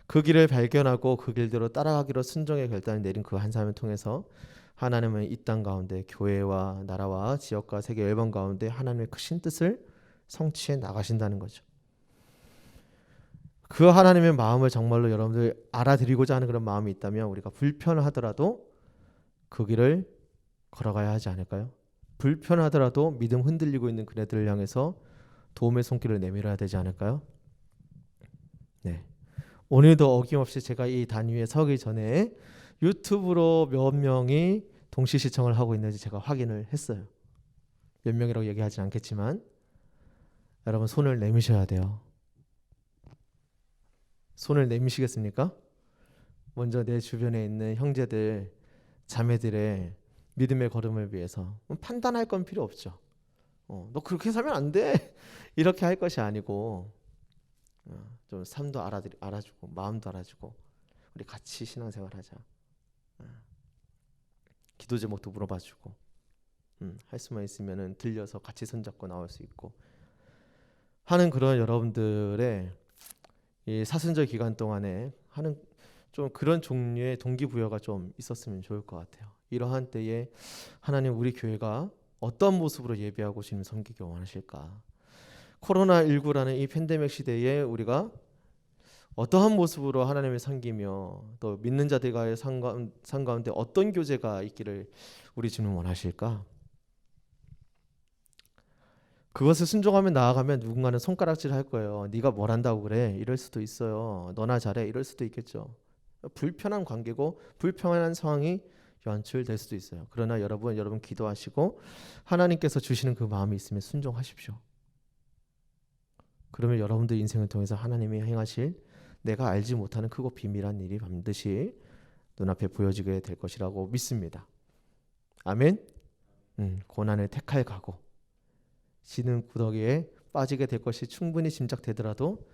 그 길을 발견하고 그 길대로 따라가기로 순종의 결단을 내린 그 한 사람을 통해서 하나님은 이 땅 가운데 교회와 나라와 지역과 세계 열방 가운데 하나님의 크신 뜻을 성취해 나가신다는 거죠. 그 하나님의 마음을 정말로 여러분들 알아들이고자 하는 그런 마음이 있다면 우리가 불편하더라도 그 길을 걸어가야 하지 않을까요? 불편하더라도 믿음 흔들리고 있는 그네들을 향해서 도움의 손길을 내밀어야 되지 않을까요? 네. 오늘도 어김없이 제가 이 단위에 서기 전에 유튜브로 몇 명이 동시 시청을 하고 있는지 제가 확인을 했어요. 몇 명이라고 얘기하지 않겠지만 여러분, 손을 내미셔야 돼요. 손을 내미시겠습니까? 먼저 내 주변에 있는 형제들, 자매들의 믿음의 걸음을 위해서 판단할 건 필요 없죠. 너 그렇게 살면 안 돼. 이렇게 할 것이 아니고 좀 삶도 알아주고 마음도 알아주고 우리 같이 신앙생활하자. 기도 제목도 물어봐주고 할 수만 있으면은 들려서 같이 손잡고 나올 수 있고 하는 그런 여러분들의 이 사순절 기간 동안에 하는 좀 그런 종류의 동기부여가 좀 있었으면 좋을 것 같아요. 이러한 때에 하나님 우리 교회가 어떤 모습으로 예배하고 주님 섬기기 원하실까? 코로나19라는 이 팬데믹 시대에 우리가 어떠한 모습으로 하나님을 섬기며 또 믿는 자들과의 삶 가운데 어떤 교제가 있기를 우리 주님 원하실까? 그것을 순종하며 나아가면 누군가는 손가락질 할 거예요. 네가 뭘 한다고 그래? 이럴 수도 있어요. 너나 잘해? 이럴 수도 있겠죠. 불편한 관계고 불편한 상황이 연출될 수도 있어요. 그러나 여러분 기도하시고 하나님께서 주시는 그 마음이 있으면 순종하십시오. 그러면 여러분들 인생을 통해서 하나님이 행하실 내가 알지 못하는 크고 비밀한 일이 반드시 눈앞에 보여지게 될 것이라고 믿습니다. 아멘. 고난을 택할 각오, 진흙구덩이에 빠지게 될 것이 충분히 짐작되더라도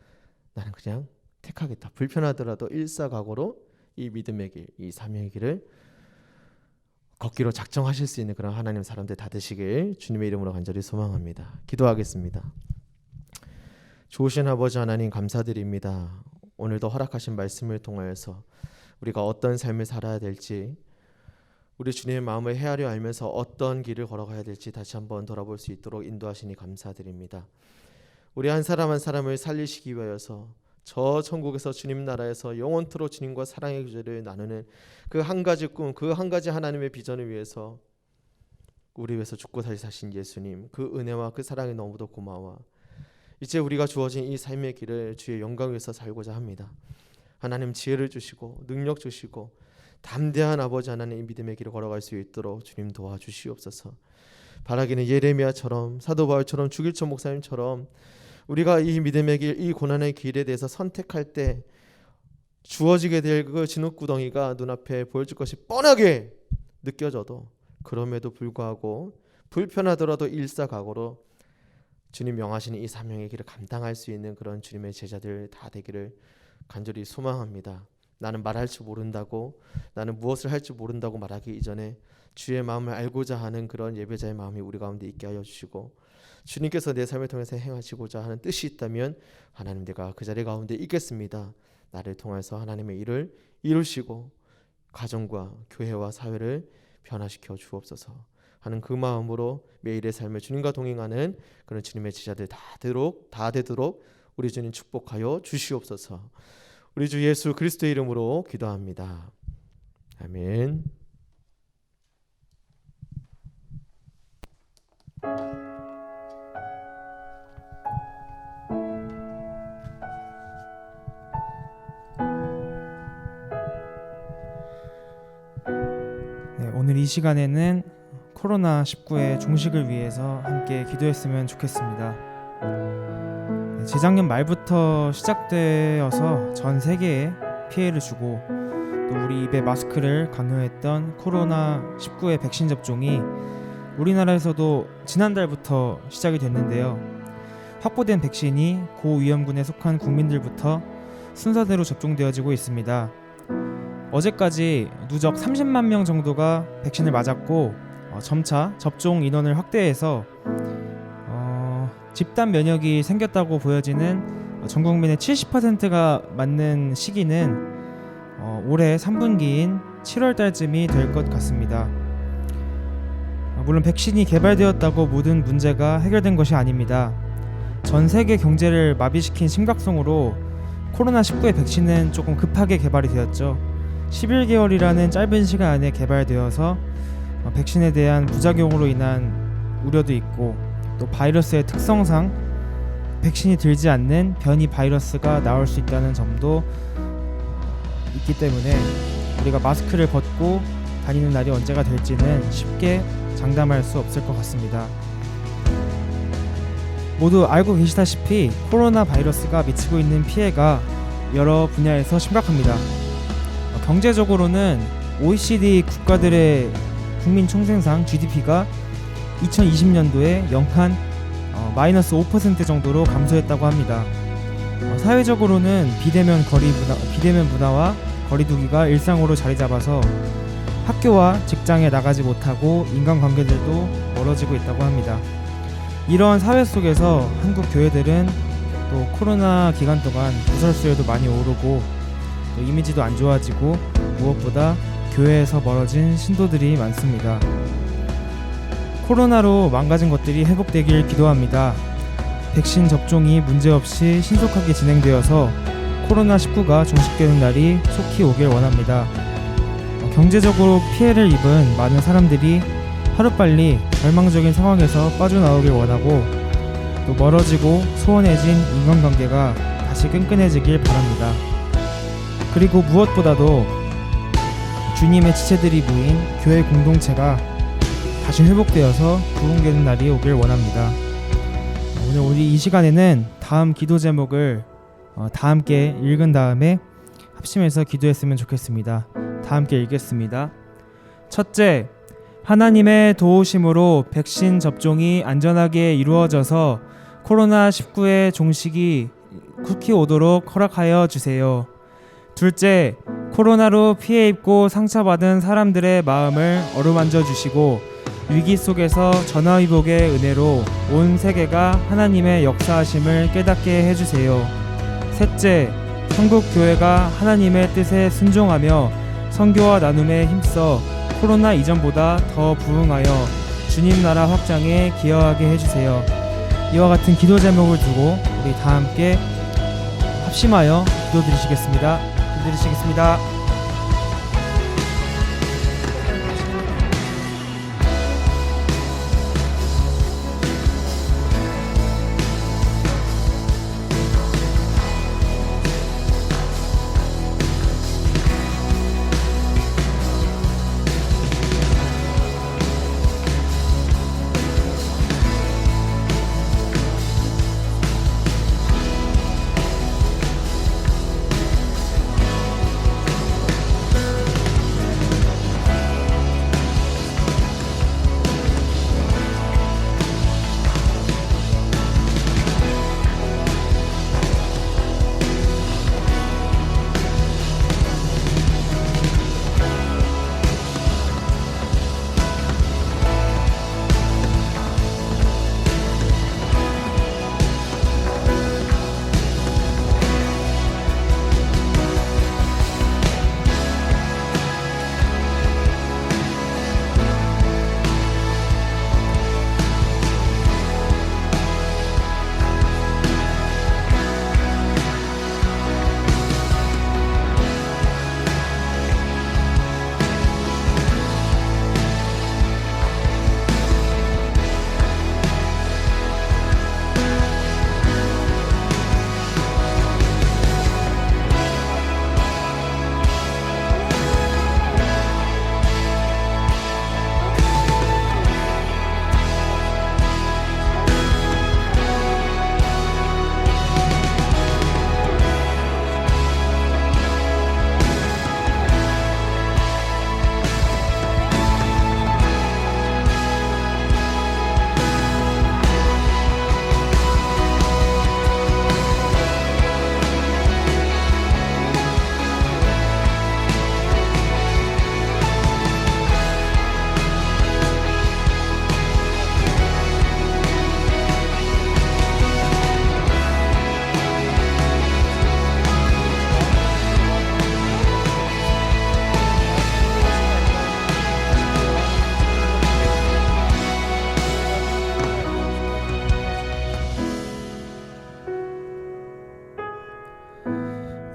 나는 그냥 택하겠다. 불편하더라도 일사각오로 이 믿음의 길, 이 사명의 길을 걷기로 작정하실 수 있는 그런 하나님 사람들 다 되시길 주님의 이름으로 간절히 소망합니다. 기도하겠습니다. 좋으신 아버지 하나님, 감사드립니다. 오늘도 허락하신 말씀을 통하여서 우리가 어떤 삶을 살아야 될지, 우리 주님의 마음을 헤아려 알면서 어떤 길을 걸어가야 될지 다시 한번 돌아볼 수 있도록 인도하시니 감사드립니다. 우리 한 사람 한 사람을 살리시기 위하여서 저 천국에서 주님 나라에서 영원토록 주님과 사랑의 교제를 나누는 그 한 가지 꿈, 그 한 가지 하나님의 비전을 위해서 우리 위해서 죽고 다시 사신 예수님, 그 은혜와 그 사랑이 너무도 고마워. 이제 우리가 주어진 이 삶의 길을 주의 영광 위해서 살고자 합니다. 하나님 지혜를 주시고 능력 주시고 담대한 아버지 하나님, 이 믿음의 길을 걸어갈 수 있도록 주님 도와주시옵소서. 바라기는 예레미야처럼, 사도 바울처럼, 주기철 목사님처럼 우리가 이 믿음의 길, 이 고난의 길에 대해서 선택할 때 주어지게 될 그 진흙구덩이가 눈앞에 보여줄 것이 뻔하게 느껴져도 그럼에도 불구하고 불편하더라도 일사각오로 주님 명하시는 이 사명의 길을 감당할 수 있는 그런 주님의 제자들 다 되기를 간절히 소망합니다. 나는 말할 줄 모른다고, 나는 무엇을 할 줄 모른다고 말하기 이전에 주의 마음을 알고자 하는 그런 예배자의 마음이 우리 가운데 있게 하여 주시고, 주님께서 내 삶을 통해서 행하시고자 하는 뜻이 있다면 하나님, 내가 그 자리 가운데 있겠습니다. 나를 통해서 하나님의 일을 이루시고 가정과 교회와 사회를 변화시켜 주옵소서 하는 그 마음으로 매일의 삶을 주님과 동행하는 그런 주님의 제자들 다 되도록 우리 주님 축복하여 주시옵소서. 우리 주 예수 그리스도의 이름으로 기도합니다. 아멘. 네, 오늘 이 시간에는 코로나19의 종식을 위해서 함께 기도했으면 좋겠습니다. 네, 재작년 말부터 시작되어서 전 세계에 피해를 주고 또 우리 입에 마스크를 강요했던 코로나19의 백신 접종이 우리나라에서도 지난달부터 시작이 됐는데요. 확보된 백신이 고위험군에 속한 국민들부터 순서대로 접종되어지고 있습니다. 어제까지 누적 30만 명 정도가 백신을 맞았고 점차 접종 인원을 확대해서 집단 면역이 생겼다고 보여지는 전 국민의 70%가 맞는 시기는 올해 3분기인 7월 달쯤이 될 것 같습니다. 물론 백신이 개발되었다고 모든 문제가 해결된 것이 아닙니다. 전 세계 경제를 마비시킨 심각성으로 코로나19의 백신은 조금 급하게 개발이 되었죠. 11개월이라는 짧은 시간 안에 개발되어서 백신에 대한 부작용으로 인한 우려도 있고, 또 바이러스의 특성상 백신이 들지 않는 변이 바이러스가 나올 수 있다는 점도 있기 때문에 우리가 마스크를 벗고 다니는 날이 언제가 될지는 쉽게 장담할 수 없을 것 같습니다. 모두 알고 계시다시피 코로나 바이러스가 미치고 있는 피해가 여러 분야에서 심각합니다. 경제적으로는 OECD 국가들의 국민 총생산 GDP가 2020년도에 연간 마이너스 5% 정도로 감소했다고 합니다. 사회적으로는 비대면 문화와 거리두기가 일상으로 자리 잡아서 학교와 직장에 나가지 못하고 인간관계들도 멀어지고 있다고 합니다. 이러한 사회 속에서 한국 교회들은 또 코로나 기간 동안 구설수요도 많이 오르고 또 이미지도 안 좋아지고 무엇보다 교회에서 멀어진 신도들이 많습니다. 코로나로 망가진 것들이 회복되길 기도합니다. 백신 접종이 문제없이 신속하게 진행되어서 코로나19가 종식되는 날이 속히 오길 원합니다. 경제적으로 피해를 입은 많은 사람들이 하루빨리 절망적인 상황에서 빠져나오길 원하고, 또 멀어지고 소원해진 인간관계가 다시 끈끈해지길 바랍니다. 그리고 무엇보다도 주님의 지체들이 모인 교회 공동체가 다시 회복되어서 부흥되는 날이 오길 원합니다. 오늘 우리 이 시간에는 다음 기도 제목을 다 함께 읽은 다음에 합심해서 기도했으면 좋겠습니다. 다 함께 읽겠습니다. 첫째, 하나님의 도우심으로 백신 접종이 안전하게 이루어져서 코로나19의 종식이 속히 오도록 허락하여 주세요. 둘째, 코로나로 피해 입고 상처받은 사람들의 마음을 어루만져 주시고 위기 속에서 전화위복의 은혜로 온 세계가 하나님의 역사하심을 깨닫게 해주세요. 셋째, 한국 교회가 하나님의 뜻에 순종하며 선교와 나눔에 힘써 코로나 이전보다 더 부흥하여 주님 나라 확장에 기여하게 해주세요. 이와 같은 기도 제목을 두고 우리 다 함께 합심하여 기도드리시겠습니다.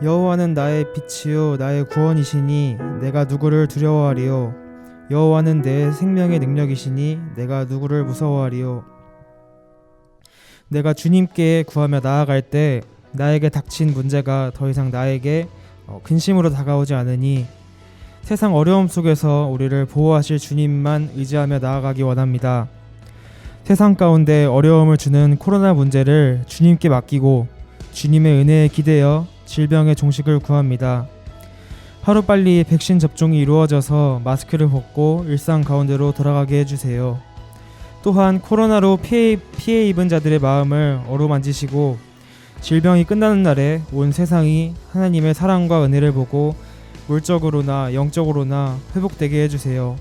여호와는 나의 빛이요 나의 구원이시니 내가 누구를 두려워하리요. 여호와는 내 생명의 능력이시니 내가 누구를 무서워하리요. 내가 주님께 구하며 나아갈 때 나에게 닥친 문제가 더 이상 나에게 근심으로 다가오지 않으니 세상 어려움 속에서 우리를 보호하실 주님만 의지하며 나아가기 원합니다. 세상 가운데 어려움을 주는 코로나 문제를 주님께 맡기고 주님의 은혜에 기대어 질병의 종식을 구합니다. 하루빨리 백신 접종이 이루어져서 마스크를 벗고 일상 가운데로 돌아가게 해주세요. 또한 코로나로 피해 입은 자들의 마음을 어루만지시고 질병이 끝나는 날에 온 세상이 하나님의 사랑과 은혜를 보고 물적으로나 영적으로나 회복되게 해주세요.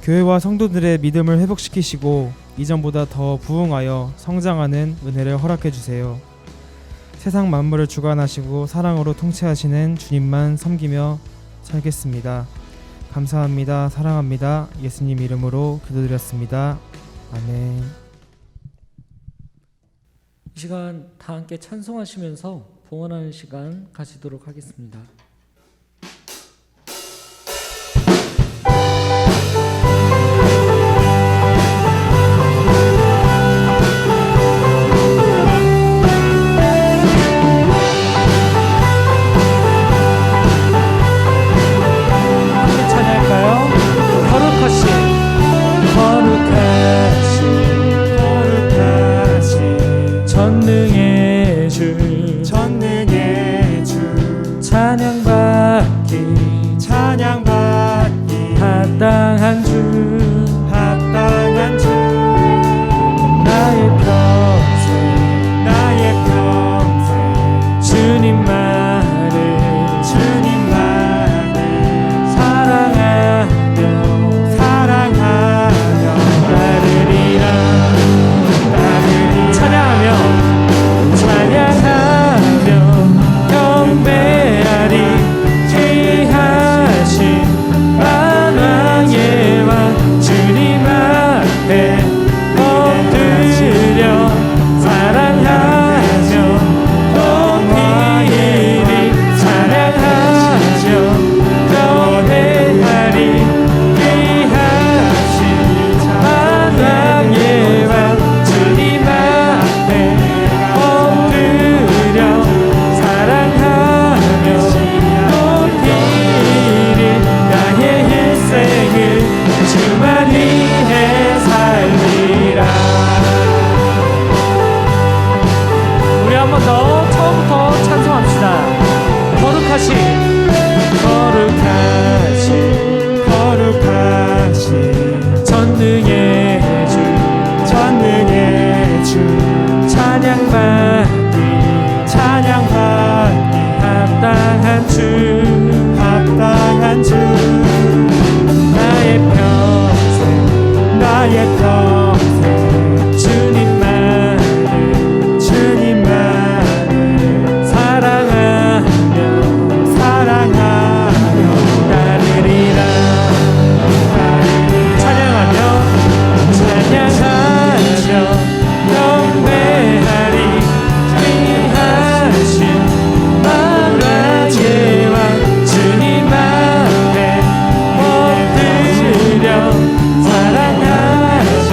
교회와 성도들의 믿음을 회복시키시고 이전보다 더 부흥하여 성장하는 은혜를 허락해 주세요. 세상 만물을 주관하시고 사랑으로 통치하시는 주님만 섬기며 살겠습니다. 감사합니다. 사랑합니다. 예수님 이름으로 기도드렸습니다. 아멘. 이 시간 다 함께 찬송하시면서 봉헌하는 시간 가지도록 하겠습니다. 전능의 주 찬양받기 합당한 주 나의 평생 주님만을 사랑하며 따르리라 찬양하며 경배하리 귀하신 만왕의 왕 주님 앞에 엎드려 사랑하며 높이리 찬양하며 경배하리 귀하신 만왕의 왕 주님 앞에 엎드려 사랑하며 높이리 나의 일생을 주만 위해 살리라. 우리 한 번 더 처음부터 찬송합시다. 거룩하신 전능의 주 찬양받기 합당한 주 나의 평생 주님만을 사랑하며 따르리라 찬양하며 경배하리 귀하신 만왕의 왕 주님 앞에 엎드려 사랑하며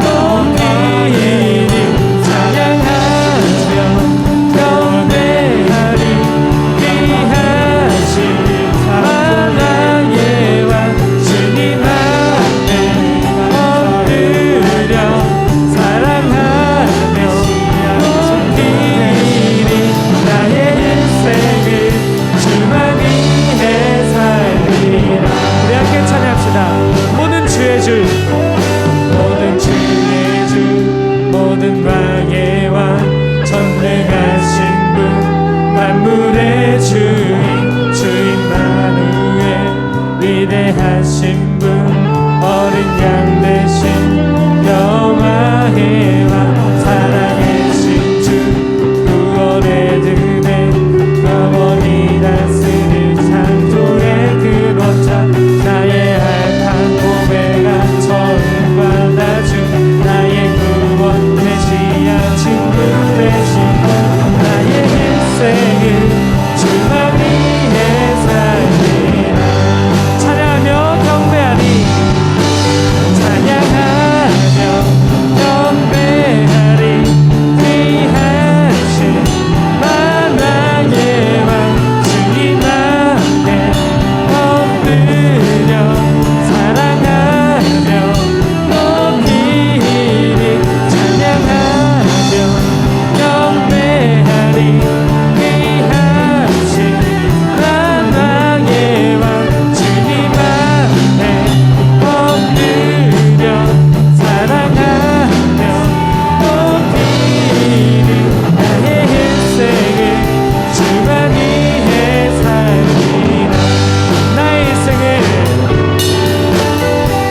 높이리 찬양하며 경배하리 귀하신 만왕의 왕 주님 앞에 엎드려 사랑하며 높이리 나의 일생을 주만 위해 살리라. 우리 함께 찬양합시다. 모든 주의 주 모든 왕의 왕 전능하신 분 만물의 주인 마누엘 위대하신 분 어린 양 대신 영화의 왕 살아계신 주 구원의 등에 영원히 다스릴 창조의 근원자 나의 알판 고백한 처음과 나중 나의 구원 메시아 친구 되신 분 나의 일생을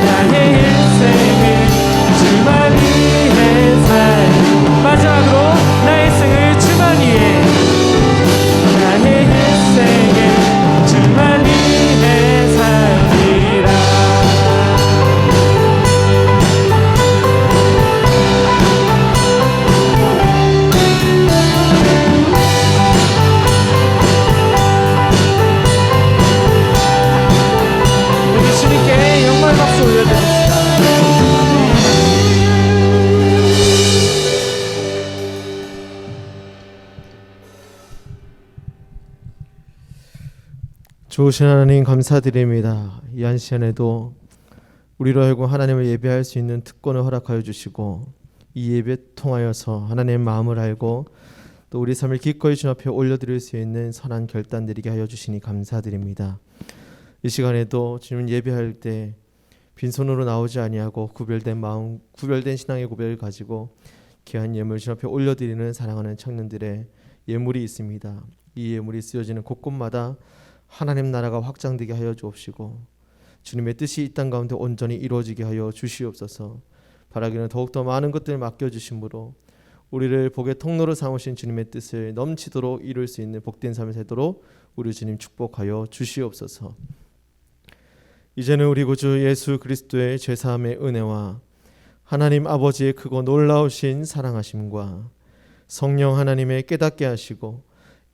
나의 인생을 주만 위해 살리. 마지막으로 나의 인생을 주만 위해, 나의 인생을 주만 위해 살리라. 우리 주님께 영광의 박수 올려드립니다. 좋으신 하나님 감사드립니다. 이 한 시간에도 우리로 하여금 하나님을 예배할 수 있는 특권을 허락하여 주시고, 이 예배 통하여서 하나님의 마음을 알고 또 우리 삶을 기꺼이 주님 앞에 올려드릴 수 있는 선한 결단 내리게 하여 주시니 감사드립니다. 이 시간에도 주님 예배할 때 빈손으로 나오지 아니하고 구별된 마음, 구별된 신앙의 고백을 가지고 귀한 예물 주님 앞에 올려드리는 사랑하는 청년들의 예물이 있습니다. 이 예물이 쓰여지는 곳곳마다 하나님 나라가 확장되게 하여 주옵시고, 주님의 뜻이 이 땅 가운데 온전히 이루어지게 하여 주시옵소서. 바라기는 더욱더 많은 것들을 맡겨주심으로 우리를 복의 통로로 삼으신 주님의 뜻을 넘치도록 이룰 수 있는 복된 삶이 되도록 우리 주님 축복하여 주시옵소서. 이제는 우리 구주 예수 그리스도의 죄사함의 은혜와 하나님 아버지의 크고 놀라우신 사랑하심과 성령 하나님의 깨닫게 하시고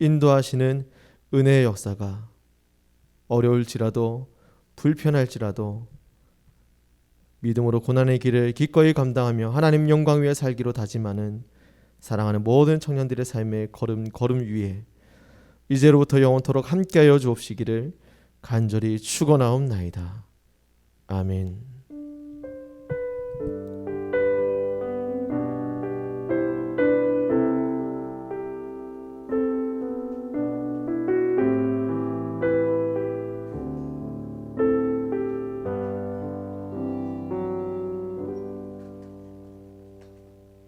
인도하시는 은혜의 역사가 어려울지라도 불편할지라도 믿음으로 고난의 길을 기꺼이 감당하며 하나님 영광 위에 살기로 다짐하는 사랑하는 모든 청년들의 삶의 걸음 위에 이제로부터 영원토록 함께하여 주옵시기를 간절히 축원하옵나이다. 아멘.